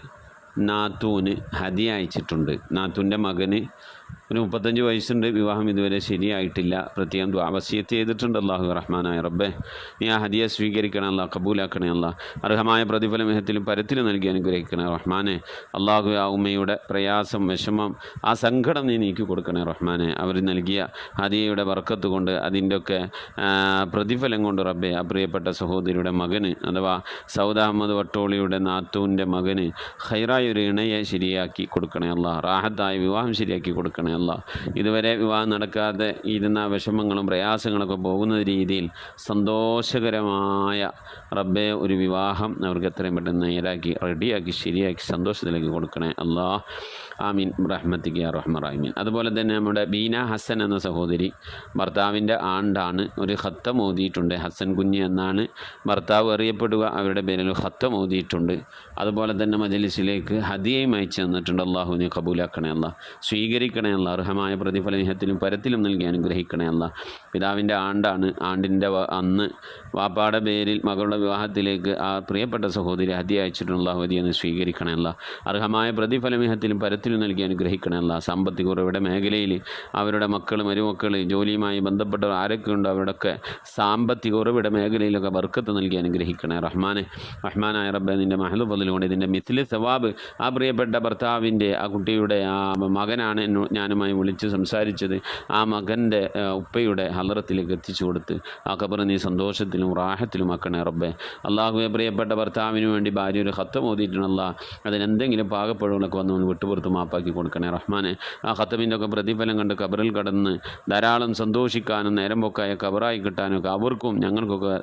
നാത്തൂന് ഹദിയ അയച്ചിട്ടുണ്ട്. നാത്തൂൻ്റെ മകന് ഒരു 35 വയസ്സുണ്ട്. വിവാഹം ഇതുവരെ ശരിയായിട്ടില്ല. പ്രത്യേകം ദുആ വസിയത്ത് ചെയ്തിട്ടുണ്ട്. അല്ലാഹു റഹ്മാനായ റബ്ബേ, നീ ആ ഹദിയ സ്വീകരിക്കണേ അല്ലാ, കബൂലാക്കണേ അല്ലാ. അർഹമായ പ്രതിഫലം ഇഹത്തിലും പരത്തിലും നൽകി അനുഗ്രഹിക്കണേ റഹ്മാനെ. അല്ലാഹു ആ ഉമ്മയുടെ പ്രയാസം, വിഷമം, ആ സങ്കടം നീ നീക്കി കൊടുക്കണേ റഹ്മാനെ. അവർ നൽകിയ ഹദിയയുടെ ബർക്കത്ത് കൊണ്ട് അതിൻ്റെയൊക്കെ പ്രതിഫലം കൊണ്ട് റബ്ബേ, ആ പ്രിയപ്പെട്ട സഹോദരിയുടെ മകന് അഥവാ സൗദ അഹമ്മദ് വട്ടോളിയുടെ നാത്തൂൻ്റെ മകന് ഖൈറായ ഒരു ഇണയെ ശരിയാക്കി കൊടുക്കണേ അല്ലാ. റാഹത്തായ വിവാഹം ശരിയാക്കി കൊടുക്കണേ അല്ലാ. ഇതുവരെ വിവാഹം നടക്കാതെ ഇരുന്ന വിഷമങ്ങളും പ്രയാസങ്ങളൊക്കെ പോകുന്ന രീതിയിൽ സന്തോഷകരമായ റബ്ബേ ഒരു വിവാഹം അവർക്ക് എത്രയും പെട്ടെന്ന് നേരാക്കി റെഡിയാക്കി ശരിയാക്കി സന്തോഷത്തിലേക്ക് കൊടുക്കണേ അല്ലാ. ആമീൻ റഹ്മത്തിക്ക് യാ റഹ്മർ റഹീമീൻ. അതുപോലെ തന്നെ നമ്മുടെ ബീന ഹസൻ എന്ന സഹോദരി ഭർത്താവിൻ്റെ ആണ്ടാണ്. ഒരു ഖത്തം ഓതിയിട്ടുണ്ട്. ഹസൻ കുഞ്ഞ് എന്നാണ് ഭർത്താവ് അറിയപ്പെടുക. അവരുടെ പേരിൽ ഖത്തം ഓതിയിട്ടുണ്ട്. അതുപോലെ തന്നെ മജ്‌ലിസിലേക്ക് ഹദിയയും അയച്ചു തന്നിട്ടുണ്ട്. അല്ലാഹു നീ കബൂലാക്കണേ അല്ലാ, സ്വീകരിക്കണേ അല്ലാ. അർഹമായ പ്രതിഫലം ഇഹത്തിലും പരത്തിലും നൽകി അനുഗ്രഹിക്കണേ അല്ലാ. പിതാവിൻ്റെ ആണ്ടാണ്. ആണ്ടിൻ്റെ അന്ന് വാപ്പാടെ പേരിൽ മകളുടെ വിവാഹത്തിലേക്ക് ആ പ്രിയപ്പെട്ട സഹോദരി ഹദിയ അയച്ചിട്ടുണ്ട്. അല്ലാഹു ഹദിയെന്ന് സ്വീകരിക്കണേ അല്ലാ. അർഹമായ പ്രതിഫലം ഇഹത്തിലും പരത്തിലും നൽകി അനുഗ്രഹിക്കണേ അല്ലാ. സാമ്പത്തിക കുറവുടെ മേഖലയിൽ അവരുടെ മക്കൾ, മരുമക്കൾ, ജോലിയുമായി ബന്ധപ്പെട്ടവർ ആരൊക്കെ ഉണ്ടോ അവരുടെയൊക്കെ സാമ്പത്തിക കുറവുടെ മേഖലയിലൊക്കെ ബർക്കത്ത് നൽകി അനുഗ്രഹിക്കണേ റഹ്മാനെ. റഹ്മാനായ റബ്ബേ, നിൻ്റെ മഹ്ലു ഫദ്ലുകൊണ്ട് ഇതിൻ്റെ മിസ്ലി സവാബ് ആ പ്രിയപ്പെട്ട ഭർത്താവിൻ്റെ ആ കുട്ടിയുടെ ആ മകനാണ് ഞാനുമായി വിളിച്ച് സംസാരിച്ചത്. ആ മകൻ്റെ ഉപ്പയുടെ ഹലറത്തിലേക്ക് എത്തിച്ചു കൊടുത്ത് ആ ഖബർ നീ സന്തോഷത്തിലും റാഹത്തിലും ആക്കണേ റബ്ബേ. അള്ളാഹുവെ, പ്രിയപ്പെട്ട ഭർത്താവിന് വേണ്ടി ഭാര്യ ഒരു ഖത്തം ഓതിയിട്ടുണ്ടല്ല. അതിനെന്തെങ്കിലും പാകപ്പഴുകളൊക്കെ വന്ന് വിട്ടുപുറത്ത് മാപ്പാക്കി കൊടുക്കണേ റഹ്മാനെ. ആ ഖത്തമിൻ്റെ ഒക്കെ പ്രതിഫലം കണ്ട് ഖബറിൽ കടന്ന് ധാരാളം സന്തോഷിക്കാനും നേരം പൊക്കായ ഖബറായി കിട്ടാനും ഒക്കെ അവർക്കും ഞങ്ങൾക്കൊക്കെ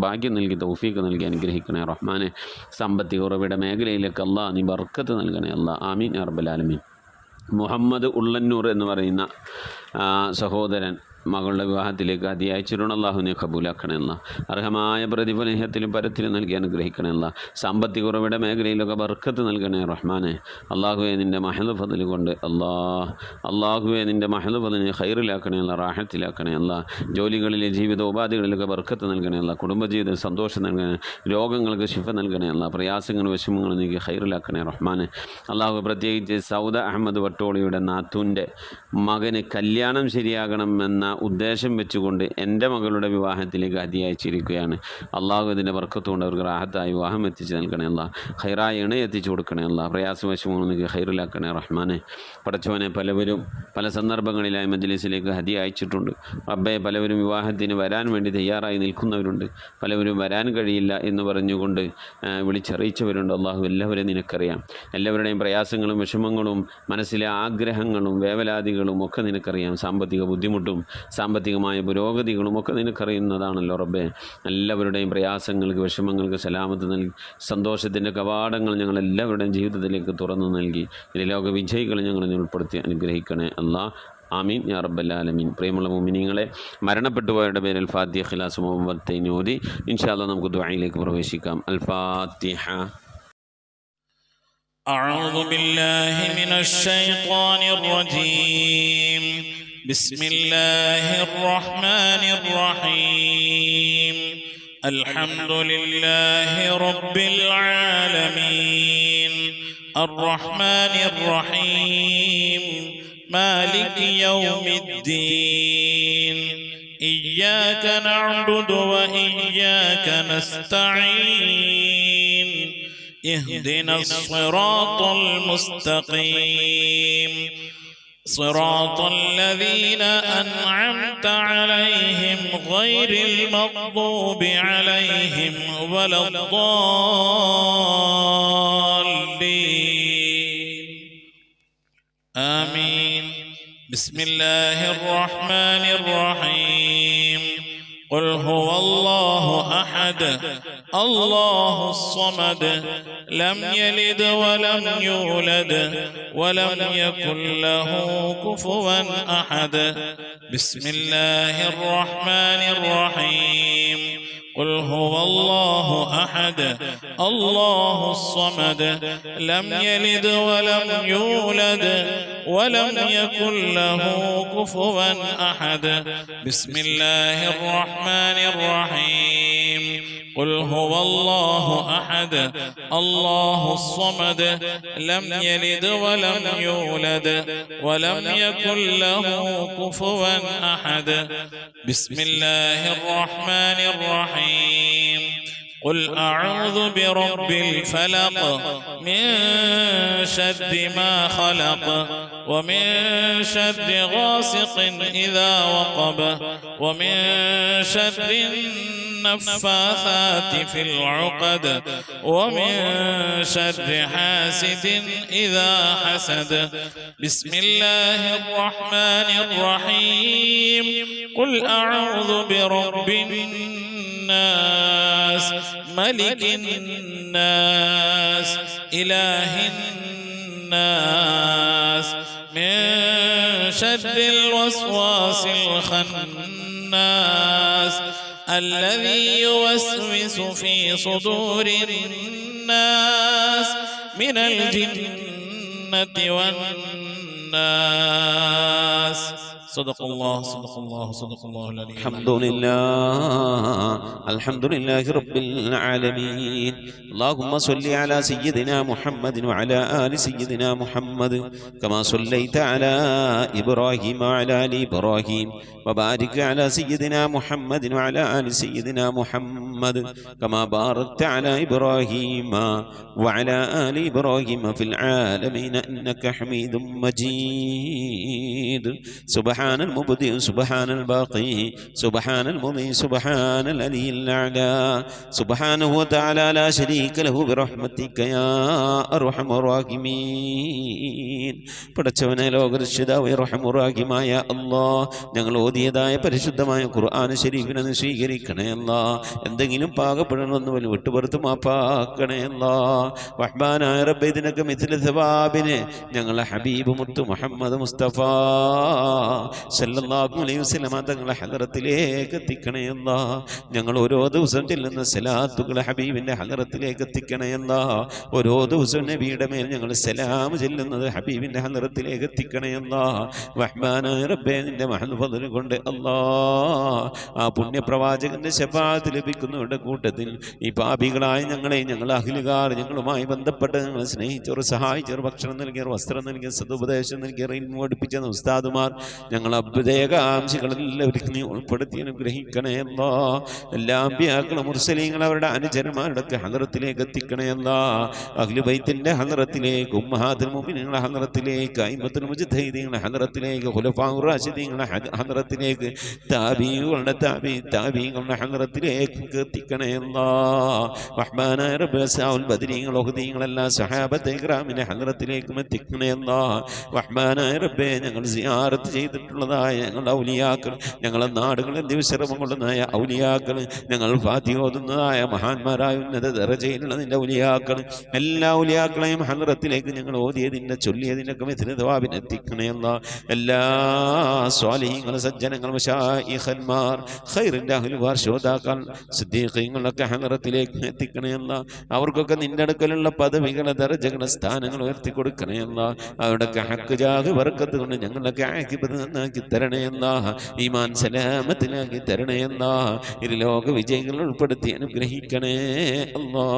ഭാഗ്യം നൽകി തൗഫീഖ് നൽകി അനുഗ്രഹിക്കണേ റഹ്മാനെ. സാമ്പത്തിക ഉറവിട മേഖലയിലേക്ക് അല്ലാ നീ ബർക്കത്ത് നൽകണേ അല്ലാ. ആമീൻ യാ റബ്ബൽ ആലമീൻ. മുഹമ്മദ് ഉള്ളന്നൂർ എന്ന് പറയുന്ന സഹോദരൻ മകളുടെ വിവാഹത്തിലേക്ക് ഹദിയ അയച്ചിട്ടുണ്ട്. അല്ലാഹു നീ കബൂലാക്കണമല്ല. അർഹമായ പ്രതിഫലം ഇഹത്തിലും പരത്തിലും നൽകി അനുഗ്രഹിക്കണമല്ല. സാമ്പത്തിക ഉറവിട മേഖലയിലൊക്കെ ബർക്കത്ത് നൽകണേ റഹ്മാനെ. അള്ളാഹുവെ, നിൻ്റെ മഹ്ലു ഫദ്ൽ കൊണ്ട് അള്ളാഹുവെ നിൻ്റെ മഹ്ലു ഫദ്ലിനെ ഖൈറിലാക്കണേ അല്ല, റാഹത്തിലാക്കണേ അല്ല. ജോലികളിലെ ജീവിതോപാധികളിലൊക്കെ ബർക്കത്ത് നൽകണേ അല്ല. കുടുംബജീവിത സന്തോഷം നൽകണേ. രോഗങ്ങൾക്ക് ശിഫ നൽകണേ അല്ല. പ്രയാസങ്ങളും വിഷമങ്ങളും നീക്കി ഖൈറിലാക്കണേ റഹ്മാനെ. അള്ളാഹു, പ്രത്യേകിച്ച് സൗദ അഹമ്മദ് വട്ടോളിയുടെ നാത്തൂൻ്റെ മകന് കല്യാണം ശരിയാകണമെന്ന ഉദ്ദേശം വെച്ചുകൊണ്ട് എൻ്റെ മകളുടെ വിവാഹത്തിലേക്ക് ഹദിയ അയച്ചിരിക്കുകയാണ്. അള്ളാഹു ഇതിൻ്റെ ബർക്കത്തുകൊണ്ട് അവർക്ക് റാഹത്തായി വിവാഹം എത്തിച്ച് നൽകണേ അല്ലാഹ്. ഖൈറായ ഇണ എത്തിച്ചു കൊടുക്കണേ അല്ലാഹ്. പ്രയാസവശമൊന്നും ഖൈറിലാക്കണേ റഹ്മാനെ. പടച്ചവനെ, പലവരും പല സന്ദർഭങ്ങളിലായി മജ്ലിസിലേക്ക് ഹദിയ അയച്ചിട്ടുണ്ട്. റബ്ബേ, പലവരും വിവാഹത്തിന് വരാൻ വേണ്ടി തയ്യാറായി നിൽക്കുന്നവരുണ്ട്. പലവരും വരാൻ കഴിയില്ല എന്ന് പറഞ്ഞുകൊണ്ട് വിളിച്ചറിയിച്ചവരുണ്ട്. അള്ളാഹു, എല്ലാവരെയും നിനക്കറിയാം. എല്ലാവരുടെയും പ്രയാസങ്ങളും വിഷമങ്ങളും മനസ്സിലെ ആഗ്രഹങ്ങളും വേവലാതികളും ഒക്കെ നിനക്കറിയാം. സാമ്പത്തിക ബുദ്ധിമുട്ടും സാമ്പത്തികമായ പുരോഗതികളും ഒക്കെ നിനക്കറിയുന്നതാണല്ലോ റബ്ബേ. എല്ലാവരുടെയും പ്രയാസങ്ങൾക്ക് വിഷമങ്ങൾക്ക് സലാമത്ത് നൽകി സന്തോഷത്തിൻ്റെ കവാടങ്ങൾ ഞങ്ങളെല്ലാവരുടെയും ജീവിതത്തിലേക്ക് തുറന്നു നൽകി ലോക വിജയികളെ ഞങ്ങളെ ഉൾപ്പെടുത്തി അനുഗ്രഹിക്കണേ അല്ലാഹ്. ആമീൻ യാ റബ്ബൽ ആലമീൻ. പ്രിയമുള്ള മുഅ്മിനീങ്ങളെ, മരണപ്പെട്ടു പോയവരുടെ പേരിൽ ഫാത്തിഹ, ഖിലാസ്, മുഅവ്വദത്തൈൻ ഓതി ഇൻഷാ അല്ലാഹ് നമുക്ക് ദുആയിലേക്ക് പ്രവേശിക്കാം. അൽ ഫാത്തിഹ. أعوذ بالله من الشيطان الرجيم. بسم الله الرحمن الرحيم. الحمد لله رب العالمين الرحمن الرحيم مالك يوم الدين. إياك نعبد وإياك نستعين. اهدنا الصراط المستقيم صراط الذين أنعمت عليهم غير المغضوب عليهم ولا الضالين. آمين. بسم الله الرحمن الرحيم. قل هو الله أحد الله الصمد لم يلد ولم يولد ولم يكن له كفوا أحد. بسم الله الرحمن الرحيم. قل هو الله أحد الله الصمد لم يلد ولم يولد ولم يكن له كفوا أحد. بسم الله الرحمن الرحيم. قل هو الله أحد الله الصمد لم يلد ولم يولد ولم يكن له كفوا أحد. بسم الله الرحمن الرحيم. قل أعوذ برب الفلق من شر ما خلق ومن شر غاسق إذا وقب ومن شر النفاثات في العقد ومن شر حاسد إذا حسد. بسم الله الرحمن الرحيم. قل أعوذ برب الناس ملك الناس إله الناس من شر الوسواس الخناس الذي يوسوس في صدور الناس من الجنة والناس. صدق الله صدق الله صدق الله العلي الحمد لله رب العالمين. اللهم صل على سيدنا محمد وعلى آل سيدنا محمد كما صليت على إبراهيم وعلى آل إبراهيم وبارك على سيدنا محمد وعلى آل سيدنا محمد كما باركت على إبراهيم وعلى آل إبراهيم في العالمين إنك حميد مجيد. سبحان المبدئ سبحان الباقي سبحان المضي سبحان العلي الأعلى سبحانه وتعالى لا شريك له برحمتك يا أرحم الراحمين. പടച്ചവനെ, ലോകരക്ഷിതാവേ റഹ്മായ അല്ലാഹ്, ഞങ്ങൾ ഓതിയതായ പരിശുദ്ധമായ ഖുർആൻ ശരീഫിനെ സ്വീകരിക്കണേ അല്ലാഹ്. എന്തെങ്കിലും പാകപ്പെടണമെന്ന് വലിയ വിട്ടുപുറത്ത് മാപ്പാക്കണേ അല്ലാഹ്. റഹ്മാനായ റബ്ബേ, ഇതിനൊക്കെ മിഥില സവാബിനെ ഞങ്ങളെ ഹബീബ് മുത്തു മുഹമ്മദ് മുസ്തഫ സല്ലല്ലാഹു അലൈഹി വസല്ലമ തങ്ങളെ ഹദറത്തിലേക്ക് എത്തിക്കണേ അല്ലാഹ്. ഞങ്ങൾ ഓരോ ദിവസം ചെല്ലുന്ന സലാത്തുകളെ ഹബീബിൻ്റെ ഹദറത്തിലേക്ക് എത്തിക്കണേ അല്ലാഹ്. ഓരോ ദിവസവും നബിയുടെ മേൽ ഞങ്ങൾ സലാം ചെല്ലുന്നത് ഹബീബിൻ്റെ ഹദറത്തിലേക്ക് എത്തിക്കണേ അല്ലാഹ്. റഹ്മാനായ റബ്ബേ, നിന്റെ മഹദ് ഫദ്ൽ കൊണ്ട് അല്ലാഹ് ആ പുണ്യപ്രവാചകന്റെ ശഫാഅത്ത് ലഭിക്കുന്ന പോകുന്നവരുടെ കൂട്ടത്തിൽ ഈ പാപികളായ ഞങ്ങളെ, ഞങ്ങൾ അഖിലുകാർ, ഞങ്ങളുമായി ബന്ധപ്പെട്ട് ഞങ്ങളെ സ്നേഹിച്ചവർ, സഹായിച്ചവർ, ഭക്ഷണം നൽകിയവർ, വസ്ത്രം നൽകിയ, സതുപദേശം നൽകിയവർ, ഇൽമു പഠിപ്പിച്ച ഉസ്താദുമാർ, ഞങ്ങൾ അഭ്യുദയകാംക്ഷികളെല്ലാവരും നീ ഉൾപ്പെടുത്തി അനുഗ്രഹിക്കണേ അല്ലാ. എല്ലാ അമ്പിയാക്കളും മുർസലീങ്ങൾ അവരുടെ അനുചരന്മാരുടെ ഹദറത്തിലേക്ക് എത്തിക്കണേ അല്ലാ. അഹ്ലു ബൈത്തിന്റെ ഹദറത്തിലേക്ക്, ഉമ്മഹാത്തുൽ മുഅ്മിനീങ്ങളുടെ ഹദറത്തിലേക്ക്, അയിമ്മത്തുൽ മുജ്തഹിദീങ്ങളുടെ ഹദറത്തിലേക്ക്, ഖുലഫാഉർ റാഷിദീങ്ങളുടെ ഹദറത്തിലേക്ക്, താബീങ്ങളുടെ താബീങ്ങളുടെ ഹദറത്തിലേക്ക് എത്തിക്കണേ അല്ലാ. റഹ്മാനായ റബ്ബേ, സഅൽ ബദരീങ്ങൾ, ഉഹദീങ്ങൾ, എല്ലാ സഹാബത്തെ ഇക്റാമിന്റെ ഹദറത്തിലേക്കും എത്തിക്കണേ അല്ലാ. റഹ്മാനായ റബ്ബേ, ഞങ്ങൾ സിയാറത്ത് ചെയ്തിട്ടുള്ളതായ ഞങ്ങളുടെ ഔലിയാക്കൾ, ഞങ്ങളുടെ നാടുകളിൽ ദിവസരമം കൊള്ളുന്നതായ ഔലിയാക്കൾ, ഞങ്ങൾ ഫാത്തിഹ ഓതുന്നതായ മഹാന്മാരായ ഉന്നത ദറജയിലുള്ള നിന്റെ ഔലിയാക്കൾ, എല്ലാ ഔലിയാക്കളെയും ഹദറത്തിലേക്ക് ഞങ്ങൾ ഓതിയതിൻ്റെ ചൊല്ലിയതിനൊക്കെ മിഥ്ല ദവാബിന് എത്തിക്കണേ അല്ലാ. എല്ലാ സ്വാലിഹീങ്ങൾ, സജ്ജനങ്ങൾ, മശായിഖന്മാർ, ഖൈറിൻ്റെ അഹ്ലുകാർ, ശോതാക്കൾ, സിദ്ദീഖീങ്ങളൊക്കെ ഹദറത്തിലേക്ക് എത്തിക്കണേ അല്ലാ. അവർക്കൊക്കെ നിന്റെ അടുക്കലുള്ള പദവികളെ, ദർജകളെ, സ്ഥാനങ്ങൾ ഉയർത്തി കൊടുക്കണേ അല്ലാ. അവരുടെയൊക്കെ ഹക്ക് ജാഹ് ബർക്കത്ത് കൊണ്ട് ഞങ്ങളൊക്കെ ആക്കിബത്ത് നന്നാക്കി തരണേ അല്ലാ. ഈമാൻ സലാമത്തിലാക്കി തരണേ അല്ലാ. ഇരുലോക വിജയികൾ ഉൾപ്പെടുത്തി അനുഗ്രഹിക്കണേ അല്ലാ.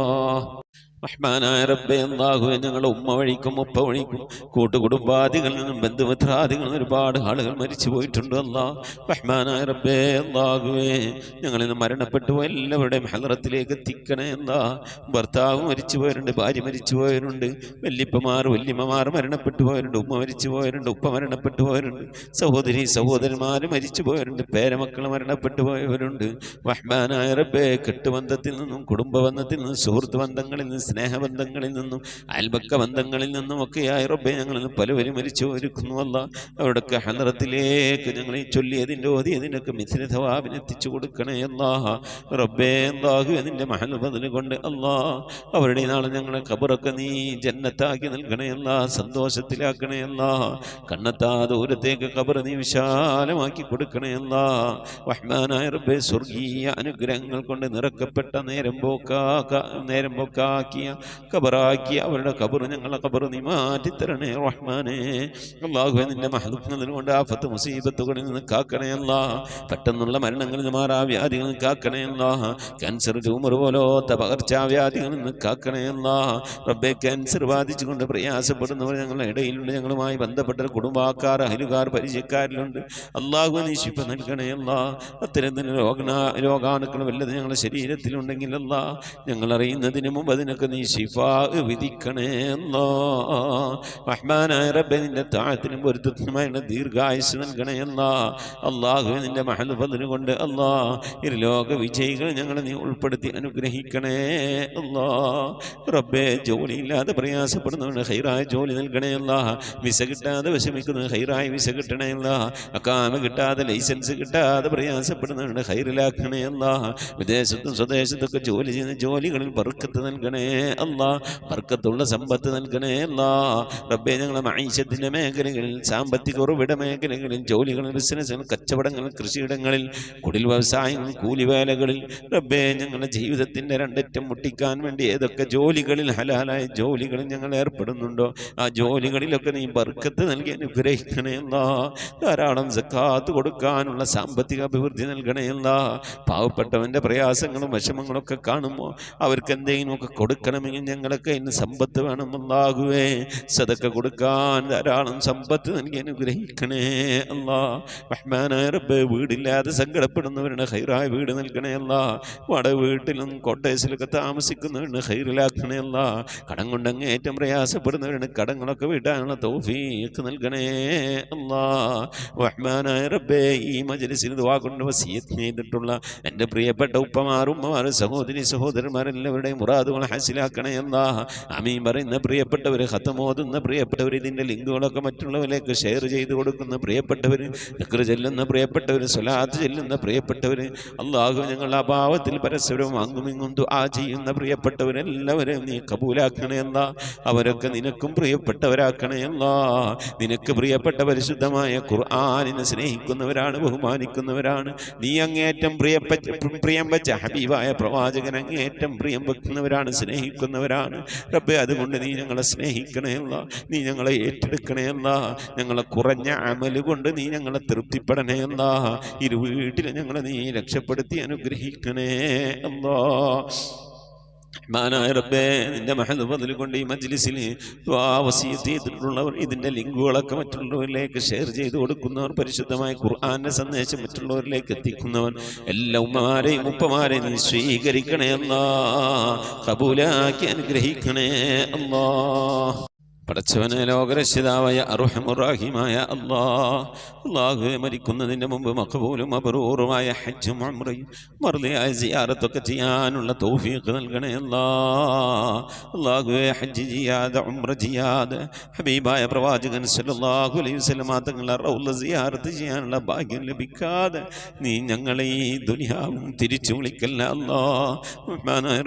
റഹ്മാനായ റബ്ബേ, അല്ലാഹുവേ, ഞങ്ങളുടെ ഉമ്മ വഴിക്കും ഉപ്പ വഴിക്കും കൂട്ടുകുടുംബാദികളിൽ നിന്നും ബന്ധുമിത്രാദികളിൽ നിന്നും ഒരുപാട് ആളുകൾ മരിച്ചു പോയിട്ടുണ്ട് അല്ലാ. റഹ്മാനായ റബ്ബേ, അല്ലാഹുവേ, ഞങ്ങളിൽ നിന്ന് മരണപ്പെട്ടു പോയ എല്ലാവരുടെയും ഹദറത്തിലേക്ക് എത്തിക്കണേ അല്ലാ. ഭർത്താവ് മരിച്ചു പോയവരുണ്ട്, ഭാര്യ മരിച്ചു പോയവരുണ്ട്, വല്യപ്പമാർ വല്യമ്മമാർ മരണപ്പെട്ടു പോയവരുണ്ട്, ഉമ്മ മരിച്ചു പോയവരുണ്ട്, ഉപ്പ മരണപ്പെട്ടു പോയവരുണ്ട്, സഹോദരി സഹോദരന്മാർ മരിച്ചു പോയവരുണ്ട്, പേരമക്കൾ മരണപ്പെട്ടു പോയവരുണ്ട്. റഹ്മാനായ റബ്ബേ, കെട്ടുബന്ധത്തിൽ നിന്നും കുടുംബ ബന്ധത്തിൽ നിന്നും സുഹൃത്ത് ബന്ധങ്ങളിൽ നിന്നും സ്നേഹബന്ധങ്ങളിൽ നിന്നും അയൽപക്ക ബന്ധങ്ങളിൽ നിന്നും ഒക്കെയായി റബ്ബേ, ഞങ്ങളിൽ നിന്ന് പലവരും മരിച്ചു ഒരുക്കുന്നു അല്ല. അവിടൊക്കെ ഹദറത്തിലേക്ക് ഞങ്ങൾ ഈ ചൊല്ലിയതിൻ്റെ ഓതിയതിനൊക്കെ മിഥ്ല തവാബിന് എത്തിച്ചു കൊടുക്കണേ അല്ലാ. റബ്ബേ, അല്ലാഹു അതിൻ്റെ മഹൽ ബദൽ കൊണ്ട് അല്ലാ, അവരുടെ നാളെ ഞങ്ങളെ ഖബറൊക്കെ നീ ജന്നത്താക്കി നൽകണേ അല്ലാ, സന്തോഷത്തിലാക്കണേ അല്ലാ. കണ്ണെത്താ ദൂരത്തേക്ക് ഖബർ നീ വിശാലമാക്കി കൊടുക്കണേ അല്ലാ. റഹ്മാനായ റബ്ബേ, സ്വർഗീയ അനുഗ്രഹങ്ങൾ കൊണ്ട് നിറക്കപ്പെട്ട നേരം പോക്കാക്കി ഖബറാക്കി അവരുടെ ഖബർ, ഞങ്ങളെ ഖബർ നീ മാറ്റിത്തരണേ റഹ്മാനേ. അല്ലാഹുവേ, നിന്റെ മഹദൂബ് കൊണ്ട് ആഫത്ത് മുസീബത്തുകളിൽ നിന്ന് കാക്കണേ അല്ലാ. പെട്ടെന്നുള്ള മരണങ്ങളിൽ നിന്ന്, മാറാവ്യാധികളിൽ നിന്ന് കാക്കണേ അല്ലാ. ക്യാൻസർ, ട്യൂമർ പോലത്തെ പകർച്ചാവ്യാധികളിൽ നിന്ന് കാക്കണേ അല്ലാ. റബ്ബേ, ക്യാൻസർ ബാധിച്ചുകൊണ്ട് പ്രയാസപ്പെടുന്നവർ ഞങ്ങളുടെ ഇടയിലുണ്ട്, ഞങ്ങളുമായി ബന്ധപ്പെട്ട കുടുംബക്കാർ, അയലുകാർ, പരിചയക്കാരിലുണ്ട്. അല്ലാഹു നീ ശിഫ നൽകണേ അല്ലാ. അത്തരത്തിൽ രോഗാണുക്കൾ വല്ലത് ഞങ്ങളുടെ ശരീരത്തിലുണ്ടെങ്കിൽ അല്ലാ, ഞങ്ങൾ അറിയുന്നതിന് മുമ്പ് അതിനൊക്കെ നീ ശിഫാ വിധിക്കണേ അല്ലാ. റഹ്മാനായ റബ്ബേ, നിന്റെ താഴത്തിനും പൊരുത്തത്തിനുമായുള്ള ദീർഘായുസ് നൽകണേ അല്ലാ. അല്ലാഹുവേ, നിന്റെ മഹൽ ഫദ്ൽ കൊണ്ട് അല്ലാ, ഇരുലോക വിജയികൾ ഞങ്ങളെ നീ ഉൾപ്പെടുത്തി അനുഗ്രഹിക്കണേ അല്ലാ. റബ്ബേ, ജോലിയില്ലാതെ പ്രയാസപ്പെടുന്നവന് ഹൈറായ ജോലി നൽകണേ അല്ലാ. വിസ കിട്ടാതെ വിഷമിക്കുന്നവന് ഹൈറായ വിസ കിട്ടണേ അല്ലാ. അക്കാമ കിട്ടാതെ ലൈസൻസ് കിട്ടാതെ പ്രയാസപ്പെടുന്നവന് ഹൈറിലാക്കണേ അല്ലാ. വിദേശത്തും സ്വദേശത്തൊക്കെ ജോലി ചെയ്യുന്ന ജോലികളിൽ ബർക്കത്ത് നൽകണേ അല്ലാ. ബർക്കത്തുള്ള സമ്പത്ത് നൽകണേ അല്ലാ. റബ്ബേ, ഞങ്ങളെ മഈശത്തിന്റെ മേഖലകളിൽ, സാമ്പത്തിക ഉറവിട മേഖലകളിൽ, ജോലികളിൽ, ബിസിനസ്സുകൾ, കച്ചവടങ്ങൾ, കൃഷിയിടങ്ങളിൽ, കുടിൽ വ്യവസായങ്ങൾ, കൂലിവേലകളിൽ റബ്ബേ, ഞങ്ങളുടെ ജീവിതത്തിന്റെ രണ്ടറ്റം മുട്ടിക്കാൻ വേണ്ടി ഏതൊക്കെ ജോലികളിൽ, ഹലാലായ ജോലികളിൽ ഞങ്ങൾ ഏർപ്പെടുന്നുണ്ടോ ആ ജോലികളിലൊക്കെ നീ ബർക്കത്ത് നൽകി അനുഗ്രഹിക്കണേ അല്ലാ. ധാരാളം സക്കാത്ത് കൊടുക്കാനുള്ള സാമ്പത്തിക അഭിവൃദ്ധി നൽകണേ അല്ലാ. പാവപ്പെട്ടവന്റെ പ്രയാസങ്ങളും വിഷമങ്ങളൊക്കെ കാണുമ്പോൾ അവർക്ക് എന്തെങ്കിലുമൊക്കെ കൊടുക്കണമെങ്കിൽ ഞങ്ങളൊക്കെ ഇന്ന് സമ്പത്ത് വേണം അല്ലാഹുവേ. സദക്ക കൊടുക്കാൻ ധാരാളം സമ്പത്ത് നൽകി അനുഗ്രഹിക്കണേ അല്ലാ. റഹ്മാനായ റബ്ബേ, വീടില്ലാതെ സങ്കടപ്പെടുന്നവരുടെ ഹൈറായ വീട് നൽകണേ അല്ലാ. വാടക വീട്ടിലും കോട്ടേഴ്സിലൊക്കെ താമസിക്കുന്നവരുടെ ഹൈറിലാക്കണേ അല്ലാ. കടം കൊണ്ട് അങ്ങേറ്റം പ്രയാസപ്പെടുന്നവരുടെ കടങ്ങളൊക്കെ വീട്ടാനുള്ള തൗഫീഖ് നൽകണേ അല്ലാ. റഹ്മാനായ റബ്ബേ, ഈ മജ്ലിസിൽ ദുആ കൊണ്ട് വസിയത്ത് ചെയ്തിട്ടുള്ള എൻ്റെ പ്രിയപ്പെട്ട ഉപ്പമാർ, ഉമ്മമാർ, സഹോദരി സഹോദരന്മാരെല്ലാവരുടെയും മുറാദുകൾ ഹാസിലാക്കണേ അല്ലാ. ആമീൻ പറയുന്ന പ്രിയപ്പെട്ടവർ, ഖത്മോതുന്ന പ്രിയപ്പെട്ടവർ, ഇതിൻ്റെ ലിങ്കുകളൊക്കെ മറ്റുള്ളവരിലേക്ക് ഷെയർ ചെയ്ത് കൊടുക്കുന്ന പ്രിയപ്പെട്ടവർ, ദിക്ർ ചെല്ലുന്ന പ്രിയപ്പെട്ടവർ, സ്വലാത്ത് ചെല്ലുന്ന പ്രിയപ്പെട്ടവർ, അല്ലാഹു ഞങ്ങളുടെ അഭാവത്തിൽ പരസ്പരം അങ്ങുമിങ്ങും ദുആ ചെയ്യുന്ന പ്രിയപ്പെട്ടവരെല്ലാവരെയും നീ കബൂലാക്കണേ അല്ലാ. അവരൊക്കെ നിനക്കും പ്രിയപ്പെട്ടവരാക്കണേ അല്ലാ. നിനക്ക് പ്രിയപ്പെട്ട പരിശുദ്ധമായ ഖുർആനിനെ സ്നേഹിക്കുന്നവരാണ്, ബഹുമാനിക്കുന്നവരാണ്. നീ അങ്ങേറ്റം പ്രിയം വെച്ച ഹബീബായ പ്രവാചകൻ അങ്ങേറ്റം പ്രിയം വെക്കുന്നവരാണ്, സ്നേഹിക്കുന്നവരാണ് റബ്ബേ. അതുകൊണ്ട് നീ ഞങ്ങളെ സ്നേഹിക്കണേ അല്ലാ, നീ ഞങ്ങളെ ഏറ്റെടുക്കണേ അല്ലാ. ഞങ്ങളെ കുറഞ്ഞ അമല് കൊണ്ട് നീ ഞങ്ങളെ തൃപ്തിപ്പെടണേ അല്ലാ. ഇരുവീട്ടിലും ഞങ്ങളെ നീ രക്ഷപ്പെടുത്തി അനുഗ്രഹിക്കണേ അല്ലാ. മാനായ റബ്ബേ, നിന്റെ മഹദ് ഫദ്ൽ കൊണ്ട് ഈ മജ്ലിസിൽ വസിയത്ത് ചെയ്തിട്ടുള്ളവർ, ഇതിൻ്റെ ലിങ്കുകളൊക്കെ മറ്റുള്ളവരിലേക്ക് ഷെയർ ചെയ്ത് കൊടുക്കുന്നവർ, പരിശുദ്ധമായ ഖുർആന്റെ സന്ദേശം മറ്റുള്ളവരിലേക്ക് എത്തിക്കുന്നവർ, എല്ലാ ഉമ്മമാരെയും ഉപ്പമാരെയും നീ സ്വീകരിക്കണേ അല്ലാ, ഖബൂലാക്കി അനുഗ്രഹിക്കണേ അല്ലാ. പടച്ചവനെ, ലോകരക്ഷിതാവായ അർഹമുർ-റഹീമായ അല്ലാഹുവേ, മരിക്കുന്നതിന് മുമ്പ് മഖബൂലും മബ്റൂറുമായ ഹജ്ജും ഉംറയും മർദിയായ സിയാറത്തൊക്കെ ചെയ്യാനുള്ള തൗഫീഖ് നൽകണേ അല്ലാഹുവേ. ഹജ്ജ് ചെയ്യാതെ ഉംറ ചെയ്യാതെ ഹബീബായ പ്രവാചകൻ സല്ലല്ലാഹു അലൈഹി വസല്ലം തങ്ങളുടെ റൗള സിയാറത്ത് ചെയ്യാനുള്ള ഭാഗ്യം ലഭിക്കാതെ നീ ഞങ്ങളെ ഈ ദുനിയാവും തിരിച്ചു വിളിക്കല്ല അല്ലാഹ്.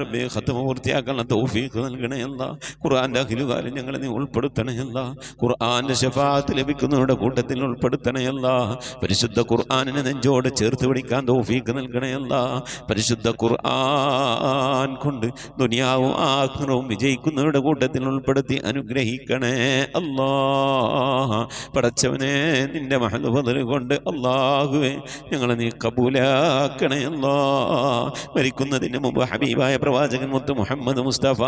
റബ്ബേ, ഖത്മ പൂർത്തിയാക്കാനുള്ള തൗഫീഖ് നൽകണേ അല്ലാഹ്. ഖുർആന്റെ അഖിലുകാലം ഞങ്ങളെ നീ ഉൾപ്പെടുത്തണേ അല്ലാഹ്. ഖുർആന്റെ ശഫാഅത്ത് ലഭിക്കുന്നവരുടെ കൂട്ടത്തിൽ ഉൾപ്പെടുത്തണേ അല്ലാഹ്. പരിശുദ്ധ ഖുർആനിനെ നെഞ്ചോട് ചേർത്ത് പിടിക്കാൻ തൗഫീഖ് നൽകണേ അല്ലാഹ്. പരിശുദ്ധ ഖുർആൻ കൊണ്ട് ദുനിയാവും ആഖിറവും വിജയിക്കുന്നവരുടെ കൂട്ടത്തിൽ ഉൾപ്പെടുത്തി അനുഗ്രഹിക്കണേ അല്ലാഹ്. പടച്ചവനെ, നിന്റെ മഹദ് ഫദ്ൽ കൊണ്ട് അല്ലാഹുവേ ഞങ്ങളെ നീ കബൂലാക്കണേ അല്ലാഹ്. മരിക്കുന്നതിന് മുമ്പ് ഹബീബായ പ്രവാചകൻ മുത്ത് മുഹമ്മദ് മുസ്തഫ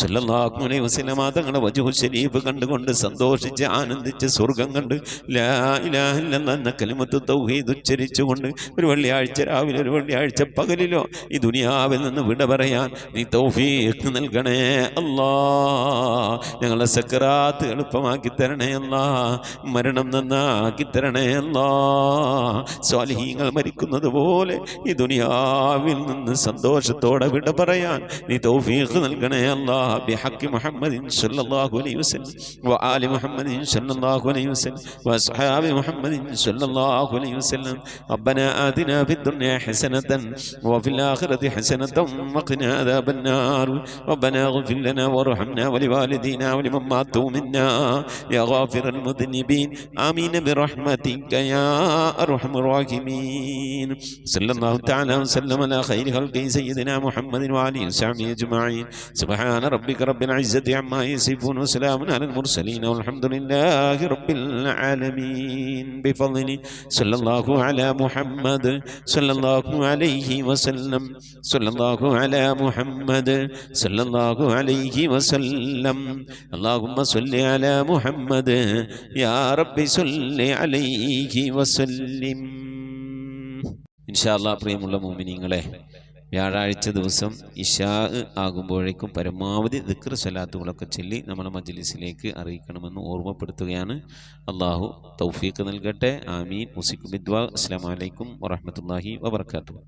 സല്ലല്ലാഹു അലൈഹി വസല്ലം തങ്ങളുടെ വജ്ഹു ശരീഫ് കണ്ടുകൊണ്ട് സന്തോഷിച്ച് ആനന്ദിച്ച് സ്വർഗം കണ്ട് ലാ ഇലാഹ ഇല്ലല്ലാഹ് എന്ന കലിമത്ത് തൗഹീദ് ഉച്ചരിച്ചുകൊണ്ട് ഒരു വെള്ളിയാഴ്ച രാവിലെ ഒരു വെള്ളിയാഴ്ച പകലിലോ ഈ ദുനിയാവിൽ നിന്ന് വിട പറയാൻ നീ തൗഫീഖ് നൽകണേ അല്ലാഹ്. ഞങ്ങളെ സക്കറാത്ത് എളുപ്പമാക്കി തരണേ അല്ലാഹ്. മരണം നന്നാക്കി തരണേ അല്ലാഹ്. സ്വാലിഹീങ്ങൾ മരിക്കുന്നത് പോലെ ഈ ദുനിയാവിൽ നിന്ന് സന്തോഷത്തോടെ വിട പറയാൻ നീ തൗഫീഖ് നൽകണേ അല്ലാഹ്. ബിഹഖി മുഹമ്മദിൻ സല്ലല്ലാഹു അലൈഹി വസല്ലം وآل محمد صلى الله عليه وسلم وأصحاب محمد صلى الله عليه وسلم. ربنا آتنا في الدنيا حسنة وفي الآخرة حسنة وقنا عذاب النار. ربنا اغفر لنا وارحمنا ولوالدينا ولمن ماتوا منا يا غافر المذنبين آمين برحمتك يا أرحم الراحمين. صلى الله تعالى وسلم على خير خلقه سيدنا محمد وآله وصحبه أجمعين. سبحان ربك رب العزة عما يصفون وسلام على المرسلين والحمد لله رب العالمين. بفضل صلى الله على محمد صلى الله عليه وسلم. صلى الله على محمد صلى الله عليه وسلم. اللهم صل على محمد يا رب صل عليه وسلم. إن شاء الله പ്രിയമുള്ള മുഅ്മിനീങ്ങളെ, വ്യാഴാഴ്ച ദിവസം ഇശാ ആകുമ്പോഴേക്കും പരമാവധി ദിക്ർ സ്വലാത്തുകളൊക്കെ ചൊല്ലി നമ്മളെ മജ്ലിസിലേക്ക് അറിയിക്കണമെന്ന് ഓർമ്മപ്പെടുത്തുകയാണ്. അല്ലാഹു തൗഫീഖ് നൽകട്ടെ. ആമീൻ. മുസിക് ബിദ്വാ. അസ്സലാമു അലൈക്കും വറഹ്മത്തുള്ളാഹി വബറകാതുഹു.